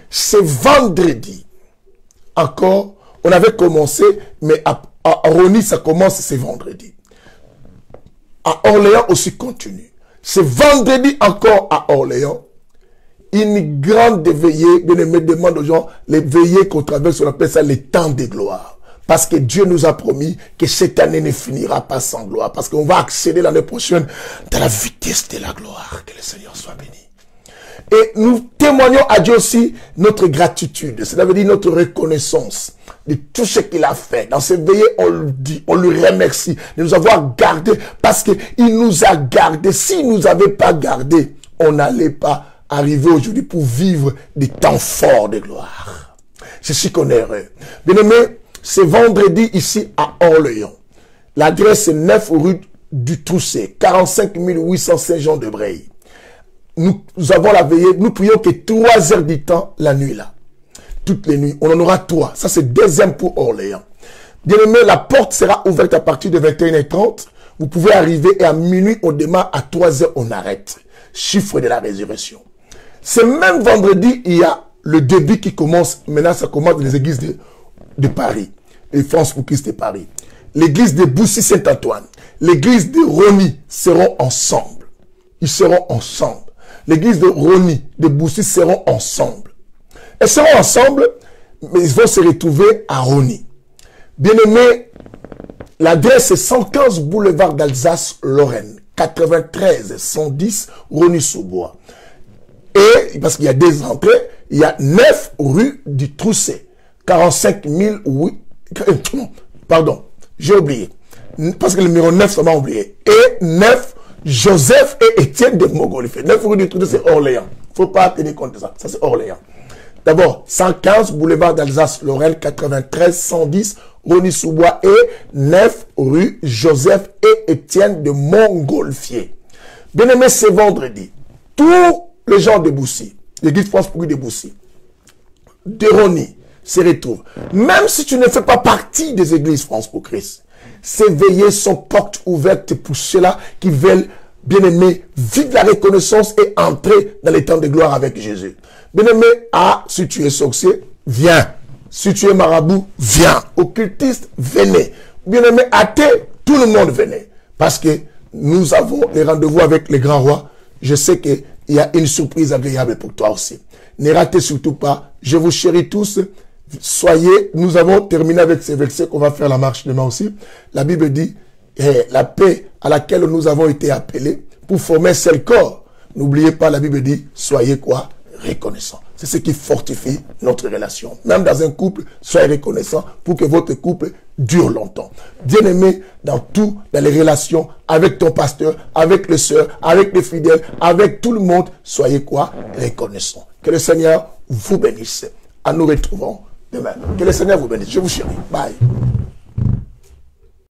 C'est vendredi. Encore, on avait commencé, mais à Rony, ça commence, c'est vendredi. À Orléans aussi continue. C'est vendredi encore à Orléans. Une grande veillée, bien-aimé, demande aux gens, les veillées qu'on traverse, on appelle ça les temps de gloire. Parce que Dieu nous a promis que cette année ne finira pas sans gloire. Parce qu'on va accéder l'année prochaine dans la vitesse de la gloire. Que le Seigneur soit béni. Et nous témoignons à Dieu aussi notre gratitude. Cela veut dire notre reconnaissance de tout ce qu'il a fait. Dans ces veillées, on le dit, on lui remercie de nous avoir gardés parce qu'il nous a gardés. S'il ne nous avait pas gardés, on n'allait pas arriver aujourd'hui pour vivre des temps forts de gloire. C'est ce qu'on est heureux. Bien aimé, c'est vendredi ici à Orléans. L'adresse est 9 rue du Trousset, 45 800 Saint-Jean-de-Bréil. Nous avons la veillée, nous prions que 3 heures du temps la nuit là. Toutes les nuits, on en aura 3. Ça c'est deuxième pour Orléans. Bien aimé, la porte sera ouverte à partir de 21h30. Vous pouvez arriver et à minuit on démarre, à 3 heures on arrête. Chiffre de la résurrection. Ce même vendredi, il y a le début qui commence. Maintenant, ça commence dans les églises de Paris. Et France pour Christ de Paris. L'église de Boussy-Saint-Antoine. L'église de Rony seront ensemble. Ils seront ensemble. L'église de Rony, de Boussy seront ensemble. Elles seront ensemble, mais ils vont se retrouver à Rony. Bien-aimé, l'adresse est 115 boulevard d'Alsace, Lorraine. 93 110 Rony-sous-Bois. Et, parce qu'il y a des entrées, il y a 9 rue du Trousset. 45 000, oui, pardon, j'ai oublié. Parce que le numéro 9, ça m'a oublié. Et 9, Joseph et Étienne de Mogolifé. 9 rue du Trousset, c'est Orléans. Il ne faut pas tenir compte de ça. Ça, c'est Orléans. D'abord, 115 boulevard d'Alsace-Lorraine, 93 110 Rony-sous-Bois et 9 rue Joseph et Étienne de Montgolfier. Bien-aimé, c'est vendredi. Tous les gens de Boussy, l'église France pour de Boussy, de Rony, se retrouvent. Même si tu ne fais pas partie des églises France pour Christ, ces veillées sont portes ouvertes pour ceux-là qui veulent, bien-aimé, vivre la reconnaissance et entrer dans les temps de gloire avec Jésus. Bien-aimé, si tu es sorcier, viens. Si tu es marabout, viens. Occultiste, venez. Bien-aimé, athée, tout le monde venez. Parce que nous avons les rendez-vous avec les grands rois. Je sais qu'il y a une surprise agréable pour toi aussi. Ne ratez surtout pas. Je vous chéris tous. Soyez, nous avons terminé avec ces versets qu'on va faire la marche demain aussi. La Bible dit, la paix à laquelle nous avons été appelés pour former un seul corps. N'oubliez pas, la Bible dit, soyez quoi? Reconnaissant. C'est ce qui fortifie notre relation. Même dans un couple, soyez reconnaissant pour que votre couple dure longtemps. Bien-aimé dans tout, dans les relations avec ton pasteur, avec les sœurs, avec les fidèles, avec tout le monde, soyez quoi? Reconnaissant. Que le Seigneur vous bénisse. À nous retrouvons demain. Que le Seigneur vous bénisse. Je vous chéris. Bye.